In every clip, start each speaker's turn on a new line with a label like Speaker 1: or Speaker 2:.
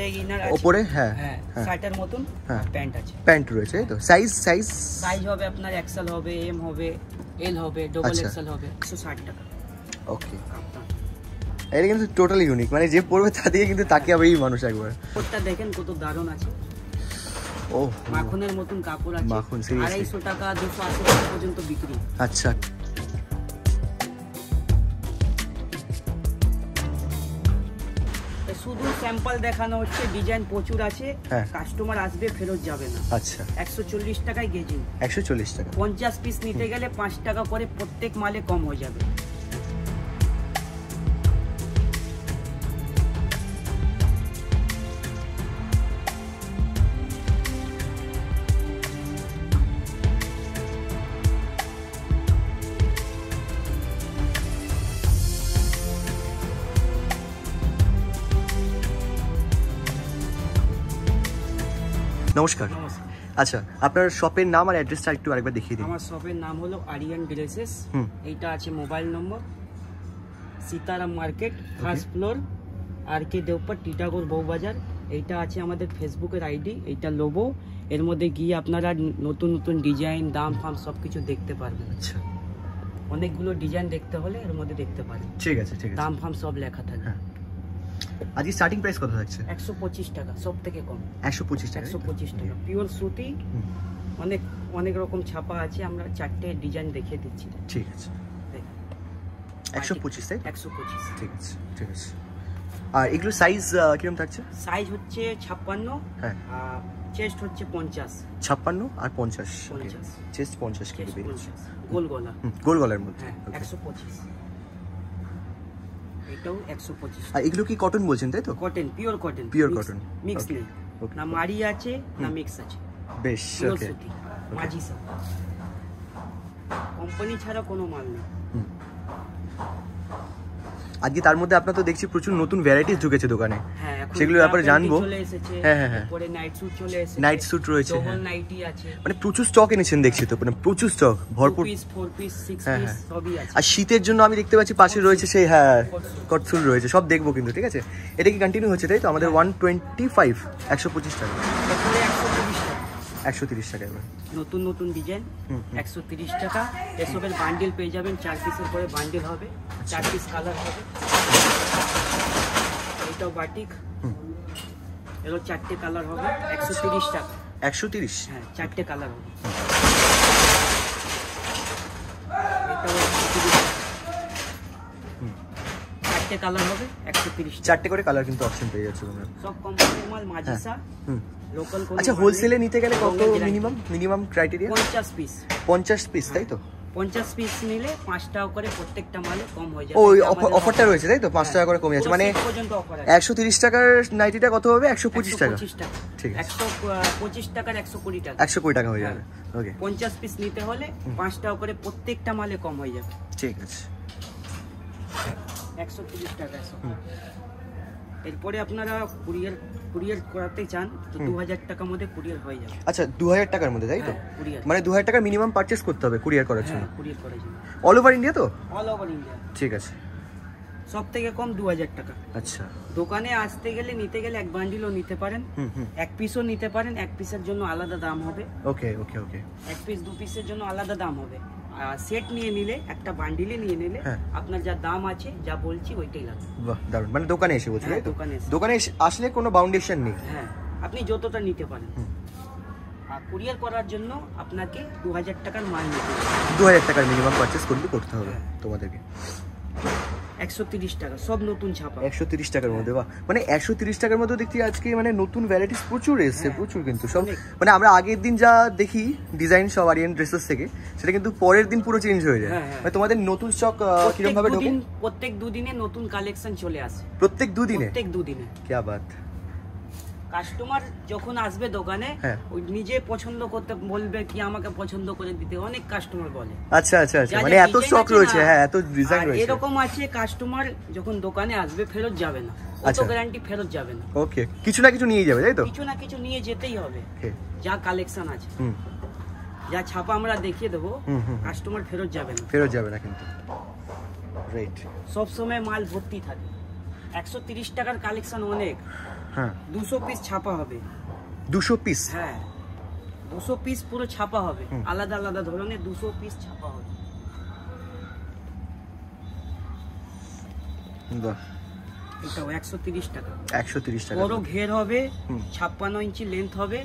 Speaker 1: উপরে ইনার আছে,
Speaker 2: উপরে হ্যাঁ
Speaker 1: শার্টের মতন প্যান্ট আছে,
Speaker 2: প্যান্ট রয়েছে এই তো। সাইজ
Speaker 1: হবে আপনার এক্সেল হবে, এম হবে, এল হবে, ডবল এক্সেল হবে, 160 টাকা।
Speaker 2: ওকে, এটা কিন্তু টোটালি ইউনিক, মানে যে পরবে তা দিয়ে কিন্তু তাকিয়ে হবে এই মানুষ একবার।
Speaker 1: কাপড়টা দেখেন কত দারুণ আছে,
Speaker 2: ও
Speaker 1: মাখনের মতন কাপড় আছে,
Speaker 2: মাখন
Speaker 1: 250 টাকা 280 টাকা পর্যন্ত বিক্রি।
Speaker 2: আচ্ছা,
Speaker 1: শুধু স্যাম্পল দেখানো হচ্ছে, ডিজাইন প্রচুর আছে, কাস্টমার আসবে ফেরত যাবে না।
Speaker 2: আচ্ছা,
Speaker 1: 140 টাকায় গেজিং,
Speaker 2: 140 টাকা।
Speaker 1: 50 পিস নিতে গেলে 5 টাকা করে প্রত্যেক মালে কম হয়ে যাবে।
Speaker 2: নমস্কার। আচ্ছা, আপনার শপের নাম আর অ্যাড্রেসটা একটু আরেকবার দেখিয়ে দিন।
Speaker 1: আমার শপের নাম হলো আরিয়ান ড্রেসেস, এইটা আছে mobile number, Sitaram market, first floor, R K Deopara, Titagarh Bowbazar. এইটা আছে আমাদের ফেসবুকের আইডি, এইটা লোগো। এর মধ্যে গিয়ে আপনারা নতুন নতুন ডিজাইন, দাম ফাম সব কিছু দেখতে পারবেন।
Speaker 2: আচ্ছা,
Speaker 1: অনেকগুলো ডিজাইন দেখতে হলে এর মধ্যে দেখতে পারেন।
Speaker 2: ঠিক আছে, ঠিক আছে।
Speaker 1: দাম ফাম সব লেখা থাকে।
Speaker 2: আজকে স্টার্টিং প্রাইস কত থাকছে?
Speaker 1: 125 টাকা, সব থেকে কম।
Speaker 2: 125 টাকা,
Speaker 1: 125 টাকা পিওর সুতি। অনেক রকম ছাপা আছে, আমরা 4টে ডিজাইন দেখিয়ে দিচ্ছি।
Speaker 2: ঠিক আছে, 125 তাই?
Speaker 1: 125,
Speaker 2: ঠিক আছে, ঠিক আছে। আর এগুলো সাইজ কিরকম থাকছে?
Speaker 1: সাইজ হচ্ছে 56,
Speaker 2: হ্যাঁ,
Speaker 1: আর চেস্ট হচ্ছে 50।
Speaker 2: 56 আর 50, চেস্ট 50 কেজি বেরিয়েছে,
Speaker 1: গোল গলা,
Speaker 2: গোল গলার মধ্যে।
Speaker 1: 125, এটাও 125।
Speaker 2: আর এগুলো কি কটন বলছেন তাই তো?
Speaker 1: Cotton, pure cotton,
Speaker 2: pure cotton,
Speaker 1: mix নেই, না মারি আছে না মিক্স আছে।
Speaker 2: বেশ, ওকে।
Speaker 1: মাঝি সব কোম্পানি ছাড়া কোনো মাল নেই।
Speaker 2: আজকে তার মধ্যে আপনার তো দেখছি প্রচুর নতুন ভ্যারাইটিস ঢুকেছে দোকানে,
Speaker 1: হ্যাঁ,
Speaker 2: সেগুলোর ব্যাপারে জানবো।
Speaker 1: হ্যাঁ, পরে নাইট স্যুট চলে এসেছে,
Speaker 2: নাইট স্যুট রয়েছে,
Speaker 1: ডবল নাইটি আছে,
Speaker 2: মানে প্রচুর স্টক এনেছেন দেখছি তো, মানে প্রচুর স্টক, ভরপুর,
Speaker 1: 2 পিস 4 পিস 6 পিস সবই আছে।
Speaker 2: আর শীতের জন্য আমি দেখতে পাচ্ছি পাশে রয়েছে সেই কটসুল রয়েছে, সব দেখবো কিন্তু। ঠিক আছে, এটা কি কন্টিনিউ হচ্ছে তাই তো? আমাদের 125, 125 টাকা, 130 টাকা। এবার
Speaker 1: নতুন নতুন ডিজাইন 130 টাকা। এসবের বান্ডিল পেয়ে যাবেন, 4 পিসের করে বান্ডিল হবে, 4 পিস কালার হবে। এটাও বাটিক, এরও 4টে কালার হবে, 130 টাকা।
Speaker 2: 130,
Speaker 1: হ্যাঁ, 4টে কালার হবে। এটাও 4টে কালার হবে, 130।
Speaker 2: 4টে করে কালার কিন্তু অপশন পেয়ে যাচ্ছে তোমরা।
Speaker 1: সব কোম্পানির মাল, মাজিসা লোকাল।
Speaker 2: আচ্ছা, হোলসেলে নিতে গেলে কত মিনিমাম ক্রাইটেরিয়া?
Speaker 1: 50 পিস।
Speaker 2: 50 পিস তাই তো?
Speaker 1: 50 পিস নিলে 5 টাকা করে প্রত্যেকটা মালে কম হয়ে যাবে।
Speaker 2: ওই অফারটা রয়েছে তাই তো? 5 টাকা করে কমে যাচ্ছে, মানে 130 টাকার নাইটিটা কত হবে? 125 টাকা। ঠিক আছে,
Speaker 1: 125 টাকার 120 টাকা,
Speaker 2: 120 টাকা হয়ে যাবে। ওকে,
Speaker 1: 50 পিস নিতে হলে 5 টাকা করে প্রত্যেকটা মালে কম হয়ে যাবে।
Speaker 2: ঠিক আছে,
Speaker 1: 130 টাকা। এরপরে আপনারা কুরিয়ার করাতে চান তো 2000 টাকার মধ্যে কুরিয়ার হয়ে যাবে।
Speaker 2: আচ্ছা, 2000 টাকার মধ্যে তাই তো? মানে 2000 টাকা মিনিমাম পারচেজ করতে হবে কুরিয়ার করার জন্য।
Speaker 1: কুরিয়ার করার জন্য
Speaker 2: অল ওভার ইন্ডিয়া তো?
Speaker 1: All over India.
Speaker 2: ঠিক আছে,
Speaker 1: সব থেকে কম 2000 টাকা।
Speaker 2: আচ্ছা,
Speaker 1: দোকানে আসতে গেলে নিতে গেলে এক বান্ডিলও নিতে পারেন, এক পিসও নিতে পারেন। এক পিসের জন্য আলাদা দাম হবে।
Speaker 2: ওকে ওকে ওকে,
Speaker 1: এক পিস 2 পিসের জন্য আলাদা দাম হবে। আর সেট নিয়ে নিলে, একটা বান্ডিলে নিয়ে নিলে আপনার যা দাম আছে, যা বলছি ওইটাই লাগবে।
Speaker 2: বাহ, দারুণ। মানে দোকানে এসে বলছি তাই তো? দোকানে আসলে কোনো বাউন্ডেশন নেই।
Speaker 1: হ্যাঁ, আপনি যতটা নিতে পারেন। আর কুরিয়ার করার জন্য আপনাকে 2000 টাকার মাল নিতে হবে।
Speaker 2: 2000 টাকার মিনিমাম পারচেজ করতে হবে তোমাদেরকে।
Speaker 1: 130 টাকা, সব নতুন ছাপা।
Speaker 2: 130 টাকার মধ্যে, বাহ। মানে 130 টাকার মধ্যে দেখছি আজকে মানে নতুন ভ্যারাইটিস প্রচুর এসেছে, প্রচুর কিন্তু সব। মানে আমরা আগের দিন যা দেখি ডিজাইন সব আরিয়ান ড্রেসেস থেকে, সেটা কিন্তু পরের দিন পুরো চেঞ্জ হয়ে যায়। মানে তোমাদের নতুন স্টক কিরকম ভাবে ঢোকে?
Speaker 1: প্রত্যেক 2 দিনে নতুন কালেকশন চলে আসে।
Speaker 2: প্রত্যেক 2 দিনে?
Speaker 1: প্রত্যেক 2 দিনে।
Speaker 2: কি বাত!
Speaker 1: কাস্টমার যখন আসবে দোকানে, ওই নিজে পছন্দ করতে বলবে কি আমাকে পছন্দ করে দিতে, অনেক কাস্টমার বলে।
Speaker 2: আচ্ছা আচ্ছা আচ্ছা, মানে এত স্টক রয়েছে, হ্যাঁ, এত ডিজাইন রয়েছে।
Speaker 1: এরকম আছে কাস্টমার যখন দোকানে আসবে ফেরত যাবে না, অত গ্যারান্টি ফেরত যাবে না।
Speaker 2: ওকে, কিছু না কিছু নিয়ে যাবে তাই তো?
Speaker 1: কিছু না কিছু নিয়ে যেতেই হবে। যা কালেকশন আছে, যা ছাপা আমরা দেখিয়ে দেবো, কাস্টমার ফেরত যাবে না।
Speaker 2: ফেরত যাবে না কিন্তু। রাইট,
Speaker 1: সব সময় মাল ভর্তি থাকে। 130 টাকার কালেকশন অনেক,
Speaker 2: হ্যাঁ
Speaker 1: 200 পিস ছাপা হবে।
Speaker 2: 200 পিস?
Speaker 1: হ্যাঁ 200 পিস পুরো ছাপা হবে, আলাদা আলাদা ধরনের 200 পিস ছাপা হবে।
Speaker 2: বাহ,
Speaker 1: এটাও 130 টাকা।
Speaker 2: 130 টাকা।
Speaker 1: বড় ঘের হবে, 56 ইঞ্চি লেন্থ হবে,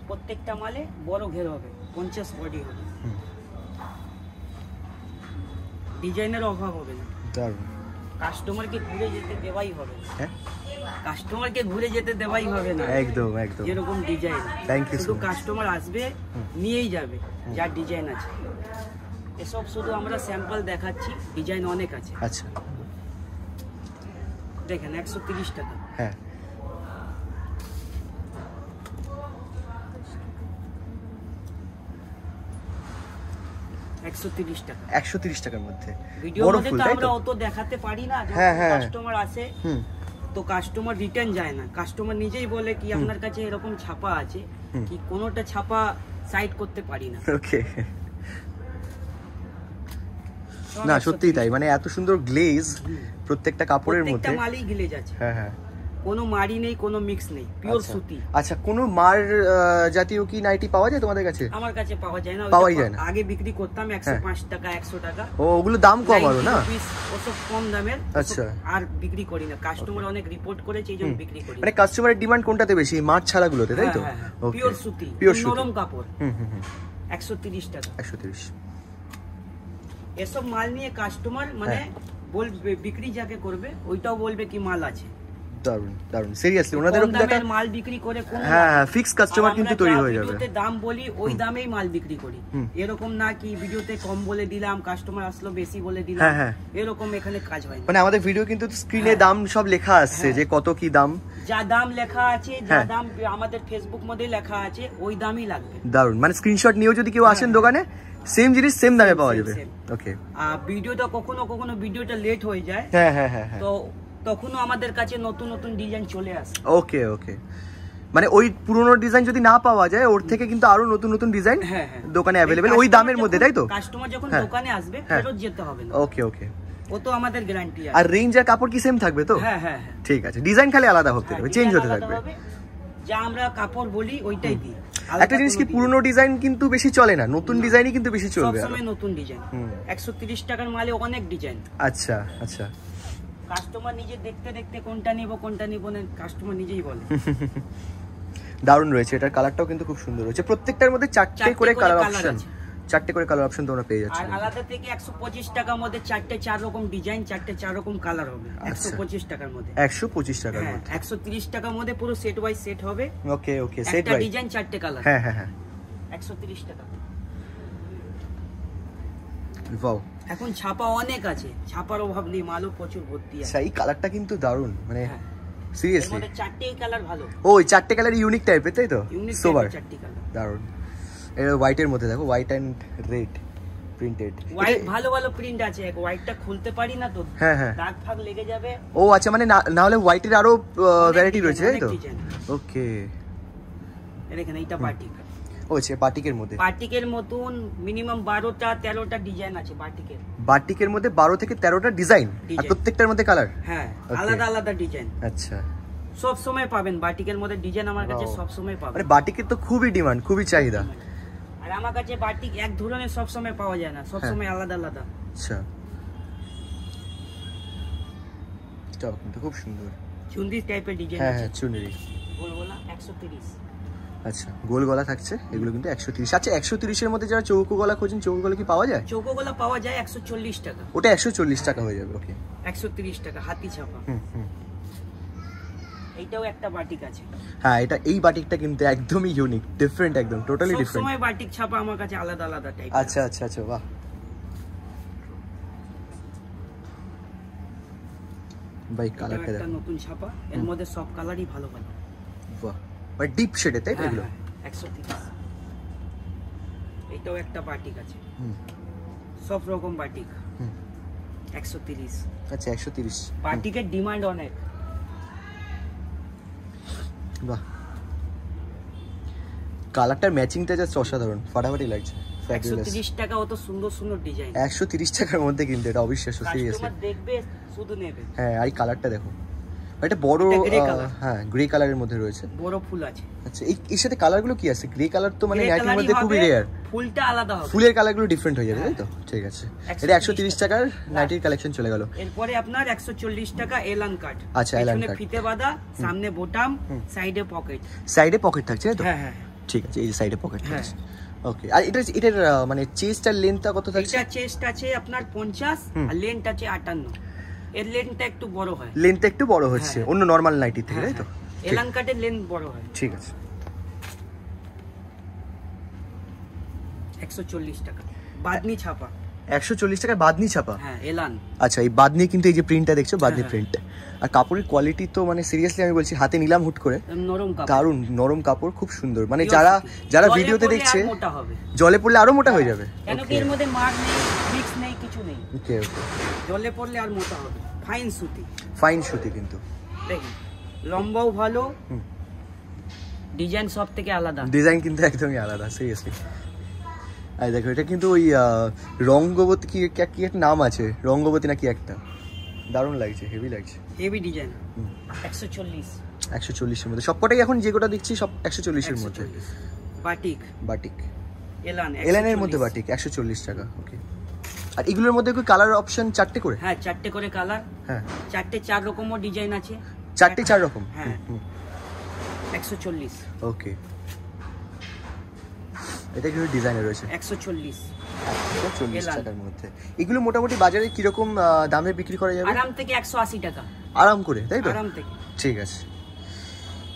Speaker 1: প্রত্যেকটা মালে বড় ঘের হবে, 50 বডি হবে। ডিজাইনের অভাব হবে না।
Speaker 2: দারুণ।
Speaker 1: কাস্টমারকে ঘুরে যেতে দেওয়াই হবে।
Speaker 2: হ্যাঁ,
Speaker 1: কাস্টমারকে ঘুরে যেতে দেওয়াই হবে না।
Speaker 2: একদম একদম।
Speaker 1: যেরকম ডিজাইন,
Speaker 2: থ্যাংক ইউ।
Speaker 1: শুধু কাস্টমার আসবে, নিয়েই যাবে যার ডিজাইন আছে। এসব শুধু আমরা স্যাম্পল দেখাচ্ছি, ডিজাইন অনেক আছে।
Speaker 2: আচ্ছা
Speaker 1: দেখেন 130 টাকা।
Speaker 2: হ্যাঁ,
Speaker 1: টাকা।
Speaker 2: 130 টাকার মধ্যে
Speaker 1: ভিডিওর মধ্যে তো আমরা অত দেখাতে পারি না। কাস্টমার আসে তো কাস্টমার রিটার্ন যায় না, কাস্টমার নিজেই বলে কি আপনার কাছে এরকম ছাপা আছে কি, কোনোটা ছাপা সাইড করতে পারি না।
Speaker 2: ওকে, না সত্যিই তাই, মানে এত সুন্দর গ্লেজ প্রত্যেকটা কাপড়ের মধ্যে।
Speaker 1: প্রত্যেকটা মালই গ্লেজ আছে।
Speaker 2: হ্যাঁ হ্যাঁ,
Speaker 1: কোনো মারি নেই, কোনো মিক্স নেই, পিওর সুতি।
Speaker 2: আচ্ছা, কোনো মার জাতীয় কি নাইটি পাওয়া যায় তোমাদের কাছে?
Speaker 1: আমার কাছে পাওয়া যায় না,
Speaker 2: পাওয়াই যায় না।
Speaker 1: আগে বিক্রি করতাম 105 টাকা 100 টাকা।
Speaker 2: ও, ওগুলো দাম কম আরো না?
Speaker 1: ওসব কম দামের।
Speaker 2: আচ্ছা,
Speaker 1: আর বিক্রি করি না, কাস্টমার অনেক রিপোর্ট করেছে এইজন্য বিক্রি করি।
Speaker 2: মানে কাস্টমারের ডিমান্ড কোনটাতে বেশি? মার ছাড়া গুলোতে, তাই তো?
Speaker 1: পিওর সুতি, নরম কাপড়। 130 টাকা।
Speaker 2: 130।
Speaker 1: এসব মাল নিয়ে কাস্টমার মানে বলবে, বিক্রি যাকে করবে ওইটাও বলবে কি মাল আছে।
Speaker 2: দারুন দারুন, সিরিয়াসলি ওনাদেরও কিন্তু একটা
Speaker 1: মাল বিক্রি করে কোন,
Speaker 2: হ্যাঁ ফিক্স কাস্টমার কিন্তু তৈরি হয়ে যাবে।
Speaker 1: ভিডিওতে দাম বলি ওই দামেই মাল বিক্রি করি, এরকম না কি ভিডিওতে কম বলে দিলাম কাস্টমার আসলো বেশি বলে দিলাম, এরকম এখানে কাজ হয় না।
Speaker 2: মানে আমাদের ভিডিও কিন্তু স্ক্রিনে দাম সব লেখা আসছে যে কত কি দাম,
Speaker 1: যা দাম লেখা আছে, যা দাম আমাদের ফেসবুক মধ্যে লেখা আছে ওই দামই লাগবে।
Speaker 2: দারুন, মানে স্ক্রিনশট নিয়েও যদি কেউ আসেন দোকানে সেম জিনিস সেম দামে পাওয়া যাবে। ওকে,
Speaker 1: আর ভিডিওটা কখনো কখনো ভিডিওটা লেট হয়ে যায়,
Speaker 2: হ্যাঁ হ্যাঁ হ্যাঁ,
Speaker 1: তো তখনও আমাদের কাছে নতুন নতুন ডিজাইন চলে আসে।
Speaker 2: ওকে ওকে, মানে ওই পুরনো ডিজাইন যদি না পাওয়া যায় ওর থেকে কিন্তু আরো নতুন নতুন ডিজাইন দোকানে অ্যাভেলেবল ওই দামের মধ্যে, তাই তো?
Speaker 1: কাস্টমার যখন দোকানে আসবে ফেরত যেতে হবে না।
Speaker 2: ওকে ওকে,
Speaker 1: ও তো আমাদের গ্যারান্টি আছে।
Speaker 2: আর রেঞ্জ আর কাপড় কি সেম থাকবে তো?
Speaker 1: হ্যাঁ হ্যাঁ,
Speaker 2: ঠিক আছে, ডিজাইন খালি আলাদা হতে হবে, চেঞ্জ হতে থাকবে।
Speaker 1: যা আমরা কাপড় বলি ওইটাই দিই।
Speaker 2: একটা জিনিস কি, পুরনো ডিজাইন কিন্তু বেশি চলে না, নতুন ডিজাইনই কিন্তু বেশি চলবে।
Speaker 1: সবসময় নতুন ডিজাইন। 130 টাকার মালে অনেক ডিজাইন।
Speaker 2: আচ্ছা আচ্ছা,
Speaker 1: কাস্টমার নিজে দেখতে দেখতে কোনটা নিব না কাস্টমার নিজেই বলে।
Speaker 2: দারুণ রয়েছে, এটার কালারটাও কিন্তু খুব সুন্দর রয়েছে। প্রত্যেকটার মধ্যে চারটে করে কালার অপশন, চারটে করে কালার অপশন তোমরা পেয়ে যাচ্ছ।
Speaker 1: আর আলাদা থেকে 125 টাকার মধ্যে চারটে 4 রকম ডিজাইন, চারটে 4 রকম কালার হবে 125 টাকার মধ্যে।
Speaker 2: 125 টাকার মধ্যে
Speaker 1: 130 টাকার মধ্যে পুরো সেট ওয়াইজ সেট হবে।
Speaker 2: ওকে ওকে, সেট
Speaker 1: ওয়াইজ একটা ডিজাইন চারটে কালার।
Speaker 2: হ্যাঁ হ্যাঁ হ্যাঁ,
Speaker 1: 130 টাকা।
Speaker 2: ওয়াও,
Speaker 1: এখন ছাপা অনেক আছে, ছাপার অভাব নেই, মালও প্রচুর ভর্তি আছে।
Speaker 2: সেই কালারটা কিন্তু দারুণ, মানে সিরিয়াসলি
Speaker 1: এর মধ্যে চারটেই কালার ভালো।
Speaker 2: ওই চারটে কালার ইউনিক টাইপের, তাই তো?
Speaker 1: সোবার চারটি কালার
Speaker 2: দারুণ। এর হোয়াইটের মধ্যে দেখো, white and red printed.
Speaker 1: White ভালো ভালো প্রিন্ট আছে, হোয়াইটটা খুলতে পারি না তো,
Speaker 2: হ্যাঁ হ্যাঁ, দাগ
Speaker 1: ফাগ লেগে যাবে।
Speaker 2: ও আচ্ছা, মানে না হলে হোয়াইটের আরো ভ্যারাইটি রয়েছে, তাই তো? ওকে,
Speaker 1: দেখেন এইটা বাটিক।
Speaker 2: ও আচ্ছা, বাটিকের মধ্যে
Speaker 1: বাটিকের মতন মিনিমাম 12টা 13টা ডিজাইন আছে বাটিকের।
Speaker 2: বাটিকের মধ্যে 12 থেকে 13টা ডিজাইন, আর প্রত্যেকটার মধ্যে কালার।
Speaker 1: হ্যাঁ, আলাদা আলাদা ডিজাইন।
Speaker 2: আচ্ছা,
Speaker 1: সব সময় পাবেন বাটিকের মধ্যে ডিজাইন, আমার কাছে সব সময় পাবেন।
Speaker 2: মানে বাটিকের তো খুবই ডিমান্ড, খুবই চাহিদা।
Speaker 1: আর আমার কাছে বাটিক এক ধরনের সব সময় পাওয়া যায় না, সব সময় আলাদা আলাদা।
Speaker 2: আচ্ছা, এটাও কিন্তু খুব সুন্দর
Speaker 1: চুনরি টাইপের ডিজাইন আছে।
Speaker 2: হ্যাঁ, চুনরি
Speaker 1: গোল গলা 130।
Speaker 2: আচ্ছা, গোল গলা থাকছে, এগুলো কিন্তু 130। আচ্ছা, 130 এর মধ্যে যারা চৌকো গলা খোঁজেন, চৌকো গলা কি পাওয়া যায়?
Speaker 1: চৌকো গলা পাওয়া যায় 140 টাকা।
Speaker 2: ওটা 140 টাকা হয়ে যাবে। ওকে,
Speaker 1: 130 টাকা হাতি ছাপা। এইটাও একটা বাটিক আছে।
Speaker 2: হ্যাঁ, এটা এই বাটিকটা কিন্তু একদমই ইউনিক, ডিফারেন্ট, একদম টোটালি ডিফারেন্ট।
Speaker 1: সব সময় বাটিক ছাপা আমার কাছে আলাদা আলাদা টাইপ।
Speaker 2: আচ্ছা আচ্ছা আচ্ছা, বাহ, ভাই কালারটা দেখো,
Speaker 1: নতুন ছাপা, এর মধ্যে সব কালারই ভালো ভালো।
Speaker 2: বাহ, মানে ডিপ শেডে, তাই তো? এগুলো
Speaker 1: 130। এইটাও একটা বাটিক আছে, সব রকম বাটিক। 130।
Speaker 2: আচ্ছা, 130।
Speaker 1: বাটিকের ডিমান্ড অনেক।
Speaker 2: বাহ, কালারটার ম্যাচিংটা জাস্ট অসাধারণ, ফাটাফাটি লাগছে।
Speaker 1: 130 টাকা, অত সুন্দর সুন্দর ডিজাইন।
Speaker 2: 130 টাকার মধ্যে কিন্তু এটা অবিশ্বাস্য, সিরিয়াসলি।
Speaker 1: কাস্টমার দেখবে শুধু নেবে।
Speaker 2: হ্যাঁ, আর এই কালারটা দেখো, এটা বড়, হ্যাঁ গ্রে কালারের মধ্যে রয়েছে,
Speaker 1: বড় ফুল আছে।
Speaker 2: আচ্ছা এর সাথে কালারগুলো কি আছে? গ্রে কালার তো মানে নাইটির মধ্যে খুবই রেয়ার,
Speaker 1: ফুলটা আলাদা হবে,
Speaker 2: ফুলের কালারগুলো ডিফারেন্ট হয়ে যাবে, তাই তো? ঠিক আছে, এটা 130 টাকার নাইটির কালেকশন চলে গেল।
Speaker 1: এরপরে আপনার 140 টাকা এলান কাট।
Speaker 2: আচ্ছা এলান কাট,
Speaker 1: ফিতে বাঁধা, সামনে বোতাম, সাইডে পকেট।
Speaker 2: সাইডে পকেট থাকছে তাই তো?
Speaker 1: হ্যাঁ হ্যাঁ
Speaker 2: ঠিক আছে, এই যে সাইডে পকেট থাকছে। ওকে, আর এটার মানে চেস্ট আর লেন্থটা কত থাকছে?
Speaker 1: এটা চেস্ট আছে আপনার 50 আর লেন্থ আছে 58। এর লেন্থটা একটু বড় হয়,
Speaker 2: লেন্থটা একটু বড় হচ্ছে অন্য নরমাল নাইটি থেকে, তাই তো?
Speaker 1: এলান কাটের লেন্থ বড় হয়।
Speaker 2: ঠিক আছে।
Speaker 1: 140 টাকা বাদনি ছাপা।
Speaker 2: 140 টাকার বাদনি ছাপা?
Speaker 1: হ্যাঁ এলান।
Speaker 2: আচ্ছা এই বাদনি কিন্তু এই যে প্রিন্টটা দেখছো, বাদনি প্রিন্ট, আর কাপড়ের কোয়ালিটি তো মানে সিরিয়াসলি আমি বলছি, হাতে নিলাম হুট করে,
Speaker 1: নরম কাপড়,
Speaker 2: দারুন নরম কাপড়, খুব সুন্দর। মানে যারা ভিডিওতে দেখছে,
Speaker 1: মোটা হবে,
Speaker 2: জলে পড়লে আরো মোটা হয়ে যাবে,
Speaker 1: কেন কি এর মধ্যে মার নেই, মিক্স নেই, কিছু নেই।
Speaker 2: ওকে ওকে,
Speaker 1: জলে পড়লে আর মোটা হবে। ফাইন সুতি,
Speaker 2: ফাইন সুতি কিন্তু
Speaker 1: দেখুন, লম্বাও ভালো, ডিজাইন সব থেকে আলাদা,
Speaker 2: ডিজাইন কিন্তু একদমই আলাদা সিরিয়াসলি। আর দেখো এটা কিন্তু ওই রঙ্গবতী কি একটা নাম আছে, রঙ্গবতী নাকি একটা, দারুণ লাগছে, হেভি লাগছে,
Speaker 1: হেভি ডিজাইন। 140
Speaker 2: 140 এর মধ্যে সবকটাই এখন যে গোটা দেখছি সব 140 এর মধ্যে।
Speaker 1: বাটিক,
Speaker 2: বাটিক
Speaker 1: এলানের
Speaker 2: মধ্যে বাটিক 140 টাকা। ওকে, আর এগুলোর মধ্যে কি কালার অপশন 4টে করে?
Speaker 1: হ্যাঁ 4টে করে কালার, হ্যাঁ 4 রকমও ডিজাইন আছে,
Speaker 2: 4 রকম।
Speaker 1: হ্যাঁ 140।
Speaker 2: ওকে, এটা কি ডিজাইনের রয়েছে?
Speaker 1: 140
Speaker 2: টাকার মধ্যে। এগুলো মোটামুটি বাজারে কি রকম দামে বিক্রি করা যাবে?
Speaker 1: আরাম থেকে 180 টাকা,
Speaker 2: আরাম করে, তাই তো?
Speaker 1: আরাম থেকে।
Speaker 2: ঠিক আছে,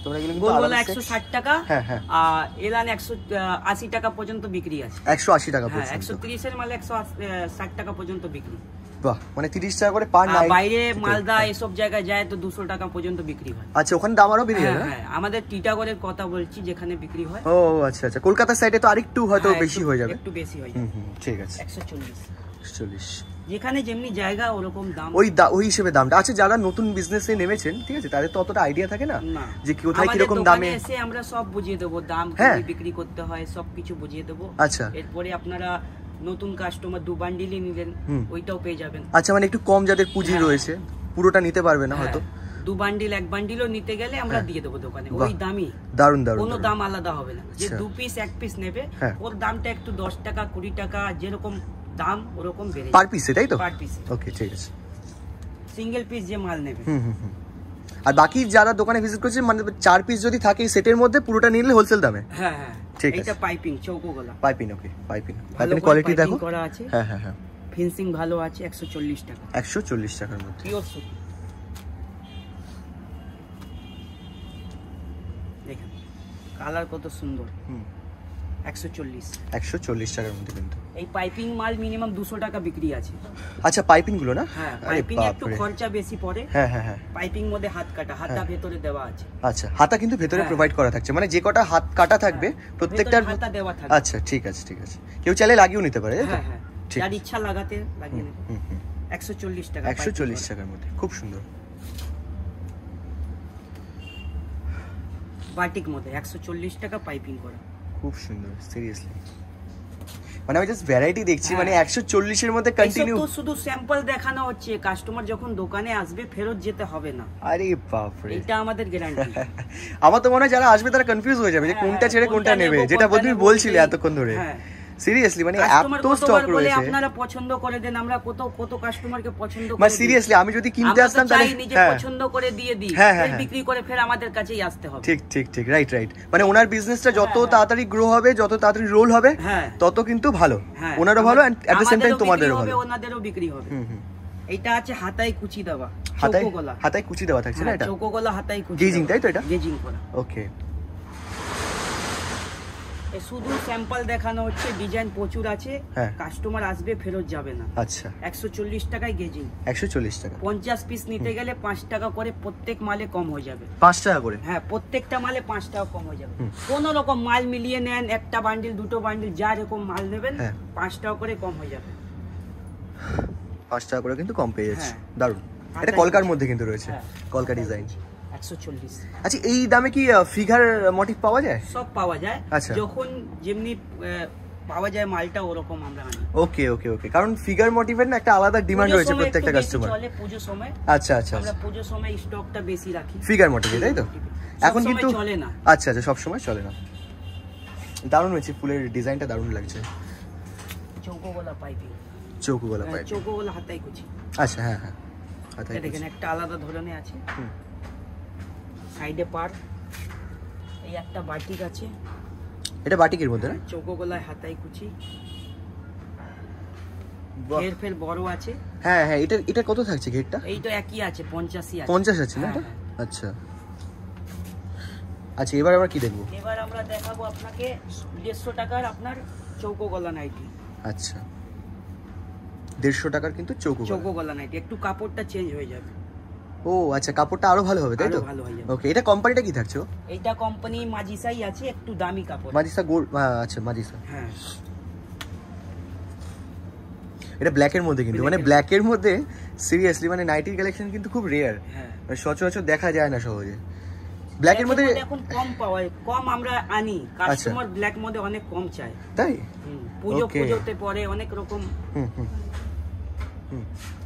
Speaker 2: তোমরা এগুলো
Speaker 1: গোলগোলা 160 টাকা,
Speaker 2: হ্যাঁ হ্যাঁ,
Speaker 1: আর এলান 180 টাকা পর্যন্ত বিক্রি আছে।
Speaker 2: 180 টাকা পর্যন্ত?
Speaker 1: 130 এর মাল 160 টাকা পর্যন্ত বিক্রি।
Speaker 2: বাহ, মানে 30 টাকা করে পার নাইট।
Speaker 1: বাইরে মালদা এসব জায়গায় যায় তো 200 টাকা পর্যন্ত বিক্রি হয়।
Speaker 2: আচ্ছা, ওখানে দাম আরো বেড়ে যায়?
Speaker 1: হ্যাঁ, আমাদের টিটাগড়ের কথা বলছি, যেখানে বিক্রি হয়।
Speaker 2: ও আচ্ছা আচ্ছা, কলকাতা সাইডে তো আরেকটু হয়তো বেশি হয়ে যাবে,
Speaker 1: একটু বেশি হয়ে যাবে।
Speaker 2: ঠিক আছে।
Speaker 1: 140 যেখানে যেমনি জায়গা ওরকম দাম,
Speaker 2: ওই হিসেবে দামটা। আচ্ছা, যারা নতুন বিজনেসে নেমেছেন, ঠিক আছে, তাদের তো অতটা আইডিয়া থাকে না যে কোথায় কি রকম দামে
Speaker 1: এসে আমরা সব বুঝিয়ে দেবো, দাম কি বিক্রি করতে হয় সবকিছু বুঝিয়ে দেবো।
Speaker 2: আচ্ছা,
Speaker 1: এরপরে আপনারা নতুন কাস্টমার 2 বান্ডিলই নিলেন, ওইটাও পেয়ে যাবেন।
Speaker 2: আচ্ছা, মানে একটু কম যাদের পুঁজি রয়েছে, পুরোটা নিতে পারবে না হয়তো,
Speaker 1: 2 বান্ডিল 1 বান্ডিলও নিতে গেলে আমরা দিয়ে দেবো দোকানে, ওই দামই।
Speaker 2: দারুন দারুন,
Speaker 1: কোনো দাম আলাদা হবে না। যে 2 পিস 1 পিস নেবে, ওর দামটা একটু 10 টাকা 20 টাকা যেরকম দাম ওরকম বেড়ে
Speaker 2: পার পিস, তাই তো?
Speaker 1: Per piece.
Speaker 2: ওকে, ঠিক আছে।
Speaker 1: সিঙ্গেল পিস যে মাল নেবে।
Speaker 2: আর বাকি যারা দোকানে ভিজিট করছে, মানে 4 পিস যদি থাকে সেটের মধ্যে, পুরোটা নিলে হোলসেল দামে?
Speaker 1: হ্যাঁ হ্যাঁ, ঠিক আছে। এটা পাইপিং চৌকো গলা
Speaker 2: পাইপিং। ওকে, পাইপিং কোয়ালিটি দেখো
Speaker 1: করা আছে।
Speaker 2: হ্যাঁ হ্যাঁ হ্যাঁ,
Speaker 1: ফিনিশিং ভালো আছে। 140 টাকা,
Speaker 2: 140 টাকার মধ্যে
Speaker 1: পিওর সুতি। দেখেন কালার কত সুন্দর। 140
Speaker 2: টাকার মধ্যে কিন্তু
Speaker 1: এই পাইপিং মাল মিনিমাম 200 টাকা বিক্রি আছে।
Speaker 2: আচ্ছা, পাইপিং গুলো না?
Speaker 1: হ্যাঁ, পাইপিং একটু খরচা বেশি পড়ে।
Speaker 2: হ্যাঁ হ্যাঁ হ্যাঁ,
Speaker 1: পাইপিং মধ্যে হাত কাটা, হাতা ভেতরে দেওয়া আছে।
Speaker 2: আচ্ছা, হাতা কিন্তু ভেতরে প্রোভাইড করা থাকছে, মানে যে কটা হাত কাটা থাকবে প্রত্যেকটার
Speaker 1: হাতা দেওয়া থাকবে।
Speaker 2: আচ্ছা, ঠিক আছে ঠিক আছে, কেউ চাইলে লাগিয়েও নিতে পারে।
Speaker 1: হ্যাঁ হ্যাঁ, যার ইচ্ছা লাগাতে লাগিয়ে নেবে। 140 টাকা,
Speaker 2: 140 টাকার মধ্যে খুব সুন্দর।
Speaker 1: বাটিক মধ্যে 140 টাকা পাইপিং করা,
Speaker 2: খুব সুন্দর সিরিয়াসলি। মানে আমি জাস্ট ভ্যারাইটি দেখছি, মানে 140 এর মধ্যে কন্টিনিউ।
Speaker 1: তো শুধু স্যাম্পল দেখানো হচ্ছে, কাস্টমার যখন দোকানে আসবে ফেরত যেতে হবে না।
Speaker 2: আরে বাপ রে,
Speaker 1: এটা আমাদের গ্যারান্টি।
Speaker 2: আমার তো মনে হয় যারা আসবে তারা কনফিউজ হয়ে যাবে যে কোনটা ছেড়ে কোনটা নেবে, যেটা তুমি বলছিলে এতক্ষণ ধরে। সিরিয়াসলি, মানে এত স্টক রয়েছে।
Speaker 1: আপনারা পছন্দ করে দেন, আমরা কত কাস্টমারকে পছন্দ করে।
Speaker 2: মানে সিরিয়াসলি আমি যদি কিনতে আসতাম তাহলে
Speaker 1: নিজে পছন্দ করে দিয়ে দিই, বিক্রি করে ফের আমাদের কাছেই আসতে হবে।
Speaker 2: ঠিক ঠিক ঠিক, রাইট রাইট। মানে ওনার বিজনেসটা যত তাড়াতাড়ি গ্রো হবে, যত তাড়াতাড়ি রোল হবে, তত কিন্তু ভালো, ওনারও ভালো, and at the same time তোমাদেরও ভালো,
Speaker 1: ওনাদেরও বিক্রি হবে। এটা আছে হাতায় কুচি দেওয়া,
Speaker 2: হাতায় কুচি দেওয়া থাকছে না? এটা
Speaker 1: চৌকো গলা হাতায় কুচি,
Speaker 2: গেজিং, তাই তো? এটা
Speaker 1: গেজিং করা।
Speaker 2: ওকে,
Speaker 1: শুধু স্যাম্পল দেখানো হচ্ছে, ডিজাইন প্রচুর আছে, কাস্টমার আসবে ফেরত যাবে না।
Speaker 2: আচ্ছা,
Speaker 1: 140 টাকায় গেজিং,
Speaker 2: 140 টাকা।
Speaker 1: 50 পিস নিতে গেলে 5 টাকা করে প্রত্যেক মালে কম হয়ে যাবে।
Speaker 2: 5 টাকা করে?
Speaker 1: হ্যাঁ, প্রত্যেকটা মালে 5 টাকা কম হয়ে যাবে। কোন রকম মাল মিলিয়ে নেন, একটা বান্ডিল 2টো বান্ডিল যা রকম মাল নেবেন, 5 টাকা করে কম হয়ে যাবে।
Speaker 2: 5 টাকা করে কিন্তু কম পেয়ে যাচ্ছে, দারুণ। এটা কলকার মধ্যে কিন্তু রয়েছে, কলকা ডিজাইন।
Speaker 1: 140।
Speaker 2: আচ্ছা, এই দামে কি ফিগার মোটিভ পাওয়া যায়?
Speaker 1: সব পাওয়া যায়।
Speaker 2: আচ্ছা,
Speaker 1: যখন যেমনি পাওয়া যায় মালটা ওরকম আমরা আনি।
Speaker 2: ওকে ওকে ওকে, কারণ ফিগার মোটিভের না একটা আলাদা ডিমান্ড রয়েছে প্রত্যেকটা কাস্টমার।
Speaker 1: চলে পুজো সময়।
Speaker 2: আচ্ছা আচ্ছা,
Speaker 1: আমরা পুজো সময় স্টকটা বেশি রাখি
Speaker 2: ফিগার মোটিভে, তাই তো? এখন কিন্তু
Speaker 1: চলে না।
Speaker 2: আচ্ছা আচ্ছা, সব সময় চলে না। দারুণ হয়েছে, ফুলের ডিজাইনটা দারুণ লাগছে।
Speaker 1: চৌকো গলা পাইপিং,
Speaker 2: চৌকো গলা পাইপিং,
Speaker 1: চৌকো গলা হাতাই কুচি।
Speaker 2: আচ্ছা হ্যাঁ হ্যাঁ, হাতাই কুচি।
Speaker 1: দেখেন একটা আলাদা ধরনের আছে। সাইডে পার, এই একটা বাটিক আছে। এটা
Speaker 2: বাটিকের মধ্যে না?
Speaker 1: চৌকো গলায় হাতাই কুচি। ঘের ফের বড় আছে।
Speaker 2: হ্যাঁ হ্যাঁ, এটা কত থাকছে ঘেরটা?
Speaker 1: এইটা একই আছে, 50 আছে।
Speaker 2: 50 আছে না এটা? আচ্ছা আচ্ছা, এবার আমরা কি দেখবো?
Speaker 1: এবার আমরা দেখাবো আপনাকে 150 টাকার আপনার চৌকো গলা নাইটি।
Speaker 2: আচ্ছা 150 টাকার কিন্তু চৌকো
Speaker 1: গলা নাইটি, একটু কাপড়টা চেঞ্জ হয়ে যাবে।
Speaker 2: ও আচ্ছা, কাপড়টা আরো ভালো হবে, তাই তো?
Speaker 1: ভালো হয়ে যাবে।
Speaker 2: ওকে, এটা কোম্পানিটা কি থাকছে?
Speaker 1: এইটা কোম্পানি মাজিসাই আছে, একটু দামি কাপড়।
Speaker 2: মাজিসা গোল্ড, আচ্ছা মাজিসা।
Speaker 1: হ্যাঁ,
Speaker 2: এটা ব্ল্যাকের মধ্যে কিন্তু, মানে ব্ল্যাকের মধ্যে সিরিয়াসলি মানে নাইটির কালেকশন কিন্তু খুব রেয়ার।
Speaker 1: হ্যাঁ,
Speaker 2: সচরাচর দেখা যায় না সহজে। ব্ল্যাকের মধ্যে
Speaker 1: এখন কম পাওয়া যায়, কম আমরা আনি, কাস্টমার ব্ল্যাক মধ্যে অনেক কম চায়,
Speaker 2: তাই?
Speaker 1: পুজোতে পরে অনেক রকম।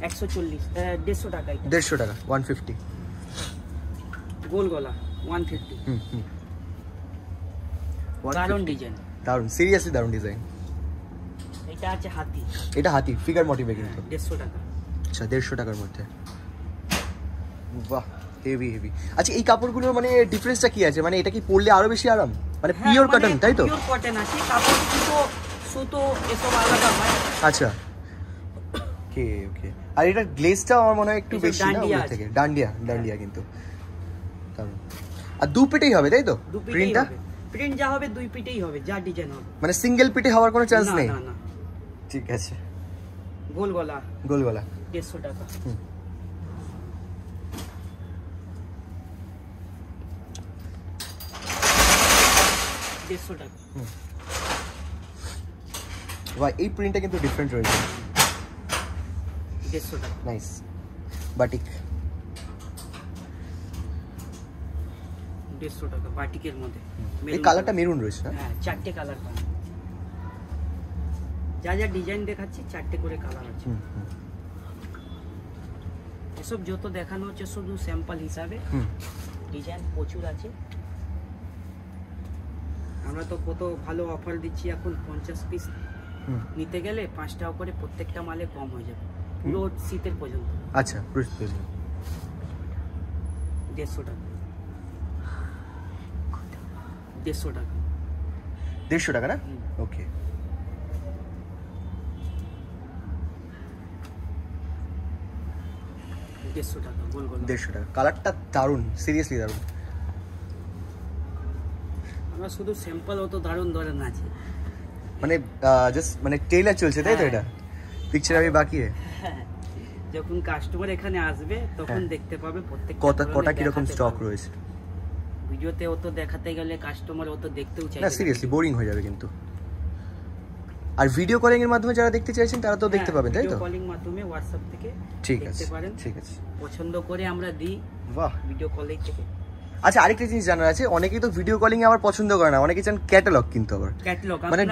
Speaker 1: 140 150 টাকা।
Speaker 2: 150 টাকা 150।
Speaker 1: গোল গলা 150। দারুণ ডিজাইন,
Speaker 2: দারুণ, সিরিয়াসলি দারুণ ডিজাইন।
Speaker 1: এটা আছে হাতি,
Speaker 2: এটা হাতি ফিগার মোটিভে কিন্তু
Speaker 1: 150 টাকা।
Speaker 2: আচ্ছা 150 টাকার মধ্যে, বাহ হেভি হেভি। আচ্ছা এই কাপড়গুলোর মানে ডিফারেন্সটা কি আছে? মানে এটা কি পরলে আরো বেশি আরাম? মানে পিওর কটন, তাই তো?
Speaker 1: পিওর কটন আছে, কাপড় সুতো এসব আলাদা হয়।
Speaker 2: আচ্ছা ওকে ওকে। আর এটা গ্লেজটা আমার মনে হয় একটু বেশি না ওর থেকে? ডান্ডিয়া কিন্তু দারুণ। আর দু পিটেই হবে, তাই তো? প্রিন্টটা
Speaker 1: প্রিন্ট যা হবে দুই পিটেই হবে, যা ডিজাইন হবে।
Speaker 2: মানে সিঙ্গেল পিটে হওয়ার কোনো চান্স নেই?
Speaker 1: না না,
Speaker 2: ঠিক আছে।
Speaker 1: গোল গলা 150 টাকা।
Speaker 2: ভাই এই প্রিন্টটা কিন্তু ডিফারেন্ট রয়েছে।
Speaker 1: 150 টাকা।
Speaker 2: Nice batik.
Speaker 1: 150 টাকা বাটিকের মধ্যে।
Speaker 2: এই কালারটা মেরুন রয়েছে না?
Speaker 1: হ্যাঁ, চারটে কালার পাবেন। যা যা ডিজাইন দেখাচ্ছি চারটে করে কালার আছে। এসব যত দেখানো হচ্ছে শুধু স্যাম্পল হিসাবে, ডিজাইন প্রচুর আছে। আমরা তো কত ভালো অফার দিচ্ছি এখন, 50 পিস নিতে গেলে 5 টাকা করে প্রত্যেকটা মালে কম হয়ে যাবে, পুরো শীতের পর্যন্ত।
Speaker 2: আচ্ছা
Speaker 1: 150 টাকা। 150 টাকা।
Speaker 2: 150 টাকা না? ওকে।
Speaker 1: টাকা গোল গোল।
Speaker 2: 150 টাকা। কালারটা দারুণ, সিরিয়াসলি দারুণ।
Speaker 1: আমরা শুধু স্যাম্পল অত দারুণ আছে,
Speaker 2: মানে জাস্ট মানে টেইলার চলছে, তাই তো? এটা পিকচার আমি বাকি
Speaker 1: যখন কাস্টমার এখানে আসবে তখন দেখতে পাবে প্রত্যেকটা
Speaker 2: কটা কি রকম স্টক রয়েছে।
Speaker 1: ভিডিওতে অত দেখাতে গেলে কাস্টমার অত দেখতেও চায়
Speaker 2: না, সিরিয়াসলি বোরিং হয়ে যাবে কিন্তু। আর ভিডিও কলিং এর মাধ্যমে যারা দেখতে চাইছেন তারা তো দেখতে পাবেন, তাই তো?
Speaker 1: ভিডিও কলিং মাধ্যমে WhatsApp থেকে দেখতে পারেন।
Speaker 2: ঠিক আছে,
Speaker 1: পছন্দ করে আমরা দিই।
Speaker 2: বাহ,
Speaker 1: ভিডিও কলিং থেকে।
Speaker 2: আচ্ছা আরেকটা জিনিস জানার আছে, অনেকেই তো ভিডিও কলিং এ আবার পছন্দ করে না, অনেকে চান ক্যাটালগ কিনতে। আবার
Speaker 1: ক্যাটালগ
Speaker 2: মানে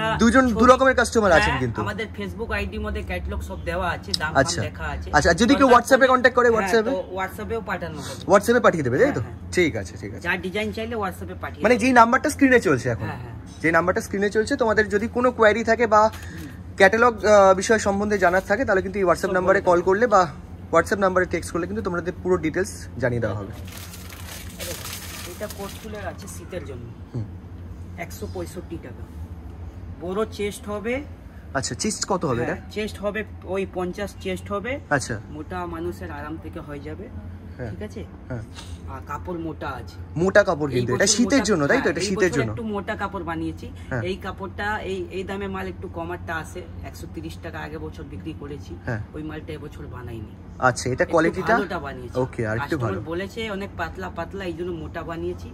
Speaker 2: দু রকমের কাস্টমার আছেন কিন্তু।
Speaker 1: আমাদের ফেসবুক আইডি মধ্যে ক্যাটালগ সব দেওয়া আছে, দাম লেখা আছে।
Speaker 2: আচ্ছা যদি কেউ হোয়াটসঅ্যাপে কন্টাক্ট করে,
Speaker 1: হোয়াটসঅ্যাপেও পাঠানো হবে।
Speaker 2: হোয়াটসঅ্যাপে পাঠিয়ে দেবে, তাই তো? ঠিক আছে ঠিক আছে।
Speaker 1: যা ডিজাইন চাইলে হোয়াটসঅ্যাপে পাঠিয়ে,
Speaker 2: মানে যেই নাম্বারটা স্ক্রিনে চলছে এখন, যে নাম্বারটা স্ক্রিনে চলছে, তোমাদের যদি কোনো কোয়ারি থাকে বা ক্যাটালগ বিষয় সম্বন্ধে জানার থাকে তাহলে কিন্তু এই হোয়াটসঅ্যাপ নাম্বারে কল করলে বা হোয়াটসঅ্যাপ নাম্বারে টেক্সট করলে কিন্তু তোমাদের পুরো ডিটেলস জানিয়ে দেওয়া হবে।
Speaker 1: এটা কোটফুলের আছে শীতের জন্য, 165 টাকা। বড় চেস্ট হবে।
Speaker 2: আচ্ছা চেস্ট কত হবে এটা?
Speaker 1: চেস্ট হবে ওই 50 চেস্ট হবে।
Speaker 2: আচ্ছা,
Speaker 1: মোটা মানুষের আরাম থেকে হয়ে যাবে, ঠিক আছে?
Speaker 2: হ্যাঁ,
Speaker 1: আর কাপড় মোটা আছে,
Speaker 2: মোটা কাপড় কিন্তু এটা শীতের জন্য, তাই তো? এটা শীতের জন্য
Speaker 1: একটু মোটা কাপড় বানিয়েছি। এই কাপড়টা এই দামে মাল একটু কমারটা আছে, 130 টাকা আগে বছর বিক্রি করেছি, ওই মালটা এবছর বানাইনি।
Speaker 2: আচ্ছা এটা কোয়ালিটিটা
Speaker 1: ভালোটা বানিয়েছি।
Speaker 2: ওকে, আর একটু ভালো
Speaker 1: বলেছে, অনেক পাতলা পাতলা, এইজন্য মোটা বানিয়েছি,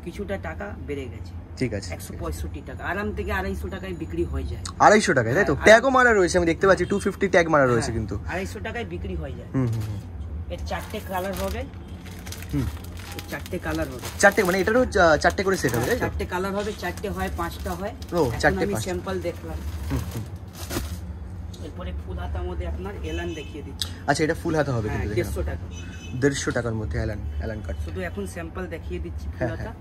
Speaker 1: কিছুটা টাকা বেড়ে গেছে।
Speaker 2: ঠিক আছে,
Speaker 1: 165 টাকা আরাম থেকে 250 টাকায় বিক্রি হয়ে যায়।
Speaker 2: 250 টাকায়, তাই তো? ট্যাগও মারা রয়েছে, আমি দেখতে পাচ্ছি 250 ট্যাগ মারা রয়েছে কিন্তু।
Speaker 1: 250 টাকায় বিক্রি হয়ে যায়। এর 4টে কালার হবে। 4টে কালার হবে।
Speaker 2: 4টে মানে এটারও 4টে করে সেট হবে তাই তো?
Speaker 1: 4টে কালার হবে, 4টে হয় 5টা হয়।
Speaker 2: ও 4টে
Speaker 1: আমি
Speaker 2: 5
Speaker 1: স্যাম্পল দেখলাম। এরপরে ফুল হাতার মধ্যে আপনার এলান দেখিয়ে দিচ্ছি।
Speaker 2: আচ্ছা এটা ফুল হাতা হবে কিন্তু
Speaker 1: 150 টাকা।
Speaker 2: 150 টাকার মধ্যে এলান কাট।
Speaker 1: শুধু এখন স্যাম্পল দেখিয়ে দিচ্ছি ফুল হাতা।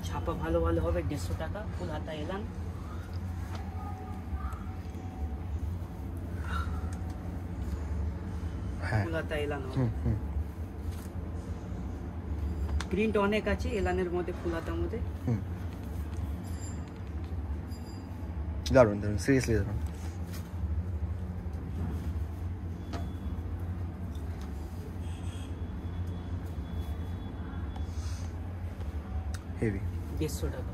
Speaker 1: ছাপা ভালো ভালো হবে, 150 টাকা ফুল হাতা এলান। ফুল হাতা এলান হবে। প্রিন্ট অনেক আছে এলানের মধ্যে, ফুল হাতার মধ্যে।
Speaker 2: দারুন দারুন, সিরিয়াসলি দারুন। হেভি।
Speaker 1: 150 টাকা।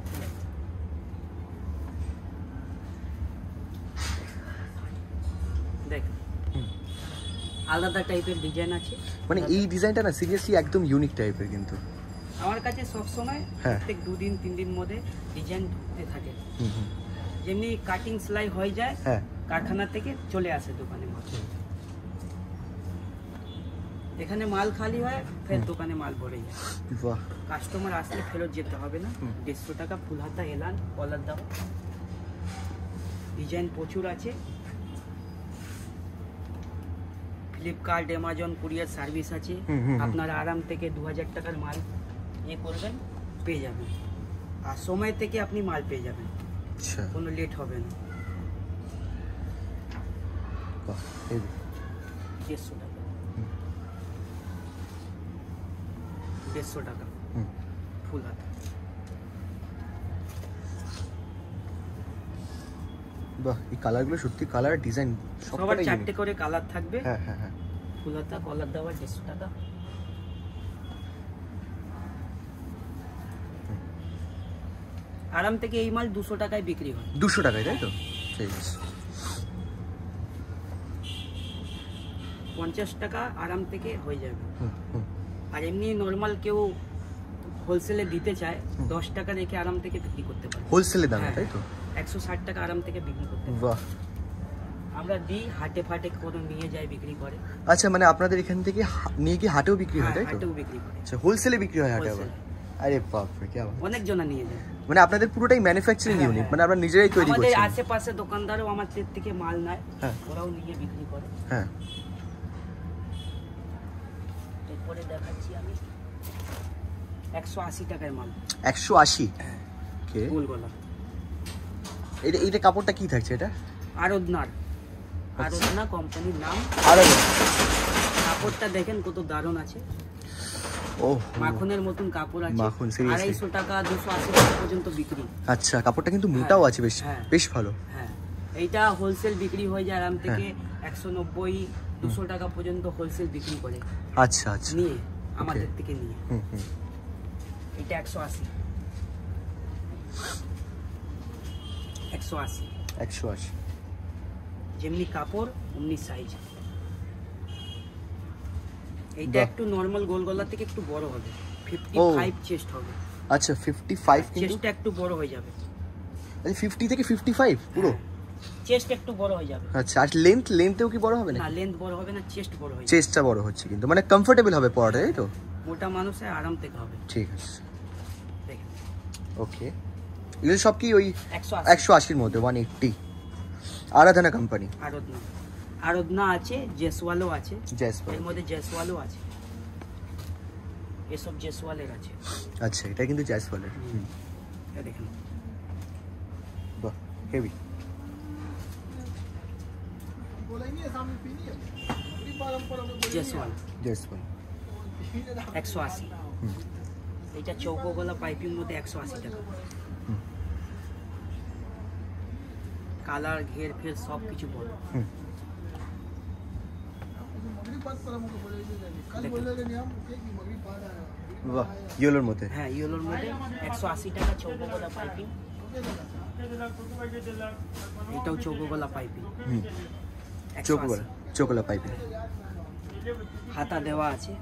Speaker 1: দেখ আলাদা টাইপের ডিজাইন আছে,
Speaker 2: মানে এই ডিজাইনটা না সিরিয়াসলি একদম ইউনিক টাইপের কিন্তু
Speaker 1: আমার কাছে সব সময় প্রত্যেক 2 দিন 3 দিন মধ্যে ডিজাইন ঢুকতে থাকে। যেমনি কাটিং সেলাই হয়ে যায় কারখানা থেকে চলে আসে দোকানে মাল। এখানে মাল খালি হয়, ফের দোকানে মাল ভরে যায়।
Speaker 2: বাহ,
Speaker 1: কাস্টমার আসলে ফেরত যেতে হবে না। 150 টাকা ফুল হাতা এলান, কলার দাও। ডিজাইন প্রচুর আছে। ফ্লিপকার্ট, অ্যামাজন কুরিয়ার সার্ভিস আছে। আপনারা আরাম থেকে 2000 টাকার মাল করবেন, পেয়ে যাবেন। আর সময় থেকে আপনি মাল পেয়ে যাবেন, কোনো লেট হবে না। 150 টাকা। 150 টাকা ফুল হাতা।
Speaker 2: বাহ, এই কালারগুলো সত্যি কালার ডিজাইন
Speaker 1: সবার 4টে করে কালার থাকবে।
Speaker 2: হ্যাঁ
Speaker 1: ফুল হাতা কলার দেওয়া 150 টাকা। আরাম থেকে এই মাল 200 টাকায় বিক্রি হয়।
Speaker 2: 200 টাকায় তাই তো? ঠিক আছে।
Speaker 1: 50 টাকা আরাম থেকে হয়ে যাবে। আর এমনি নরমাল কেউ হোলসেলে দিতে চায় 10 টাকা রেখে আরাম থেকে বিক্রি করতে পারে।
Speaker 2: হোলসেলে দাম তাই তো?
Speaker 1: 160 টাকা আরাম থেকে বিক্রি করতে পারে।
Speaker 2: বাহ,
Speaker 1: আমরা দিই হাটে ফাটে কোনো নিয়ে যায় বিক্রি করে।
Speaker 2: আচ্ছা, মানে আপনাদের এখান থেকে নিয়ে কি হাটেও বিক্রি হয় তাই তো?
Speaker 1: হাটেও বিক্রি করে।
Speaker 2: আচ্ছা, হোলসেলে বিক্রি হয় হাটে আবার? আরে বাপ রে, কি আবার
Speaker 1: অনেক জনা নিয়ে যায়।
Speaker 2: মানে আপনাদের পুরোটাই ম্যানুফ্যাকচারিং ইউনিট, মানে আপনারা নিজেরাই তৈরি করছেন?
Speaker 1: আমাদের আশেপাশে দোকানদারও আমাদের থেকে মাল নেয়, ওরাও নিয়ে বিক্রি করে।
Speaker 2: হ্যাঁ।
Speaker 1: এরপরে দেখাচ্ছি আমি 180 টাকার মাল।
Speaker 2: 180? ওকে।
Speaker 1: গোল গলা।
Speaker 2: এইটা কাপড়টা কি থাকছে এটা?
Speaker 1: আরাধনা কোম্পানির নাম। কাপড়টা দেখেন কত দারুণ আছে। মাখনের মতন কাপড় আছে। 250 টাকা 280 টাকা পর্যন্ত বিক্রি।
Speaker 2: আচ্ছা, কাপড়টা কিন্তু মোটাও আছে বেশ ভালো।
Speaker 1: হ্যাঁ, এইটা হোলসেল বিক্রি হয়ে যায় আরাম থেকে 190 200 টাকা পর্যন্ত হোলসেল বিক্রি করে।
Speaker 2: আচ্ছা আচ্ছা,
Speaker 1: নিয়ে আমাদের থেকে নিয়ে। এটা 180। 180 যেমনি কাপড় অমনি সাইজ। এইটা একটু নরমাল গোল গলা থেকে একটু বড় হবে, 55 চেস্ট হবে।
Speaker 2: আচ্ছা, 55 কিন্তু
Speaker 1: চেস্টটা একটু বড় হয়ে যাবে।
Speaker 2: আচ্ছা, 50 থেকে 55 পুরো
Speaker 1: চেস্ট একটু বড় হয়ে যাবে।
Speaker 2: আচ্ছা, আর লেন্থেও কি বড় হবে?
Speaker 1: না, লেন্থ বড় হবে না, চেস্ট বড় হবে।
Speaker 2: চেস্টটা বড় হচ্ছে কিন্তু, মানে কমফোর্টেবল হবে পরাটা তাই তো?
Speaker 1: মোটা মানুষে আরাম থেকে হবে।
Speaker 2: ঠিক আছে, ওকে। এগুলো সব কি ওই 180 এর মধ্যে? 180। আরাধনা কোম্পানি।
Speaker 1: আরাধনা আছে, জেসওয়ালও আছে। এর মধ্যে জেসওয়ালও আছে, এসব জেসওয়ালের আছে।
Speaker 2: আচ্ছা, এটা কিন্তু জেসওয়ালের।
Speaker 1: এটা দেখেন,
Speaker 2: বাহ, হেভি।
Speaker 1: জেসওয়াল 180। এটা চৌকো গলা পাইপিং মধ্যে 180 টাকা। কালার ঘের ফের সব কিছু বড়।
Speaker 2: বাহ, ইয়েলোর মধ্যে।
Speaker 1: হ্যাঁ, ইয়েলোর মধ্যে 180 টাকা চৌকো গলা পাইপিং। এটাও চৌকো গলা পাইপিং।
Speaker 2: চৌকো গলা পাইপিং।
Speaker 1: হাতা দেওয়া আছে,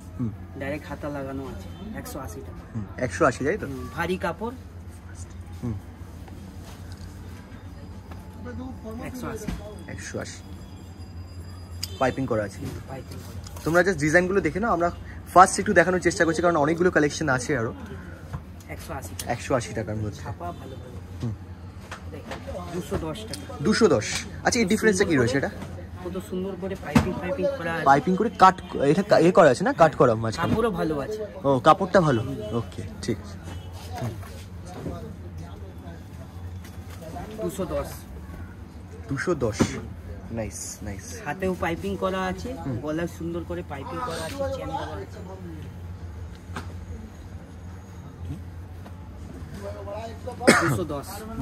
Speaker 1: ডাইরেক্ট হাতা লাগানো আছে। 180 টাকা।
Speaker 2: 180 তাই তো?
Speaker 1: ভারী কাপড়।
Speaker 2: 180 পাইপিং করা আছে। তোমরা জাস্ট ডিজাইনগুলো দেখে নাও, আমরা ফার্স্ট একটু দেখানোর চেষ্টা করছি কারণ অনেকগুলো কালেকশন আছে আরো। 180 টাকার মধ্যে। 210। আচ্ছা এই ডিফারেন্সটা কি রয়েছে? এটা
Speaker 1: কত সুন্দর করে পাইপিং করা আছে,
Speaker 2: পাইপিং করে কাট এটা এ করা আছে না, কাট করা মাঝখানে।
Speaker 1: কাপড়ও ভালো আছে।
Speaker 2: ও কাপড়টা ভালো, ওকে ঠিক আছে। 210 নাইস নাইস।
Speaker 1: হাতেও পাইপিং করা আছে, গলায় সুন্দর করে পাইপিং করা আছে, চেন দেওয়া আছে।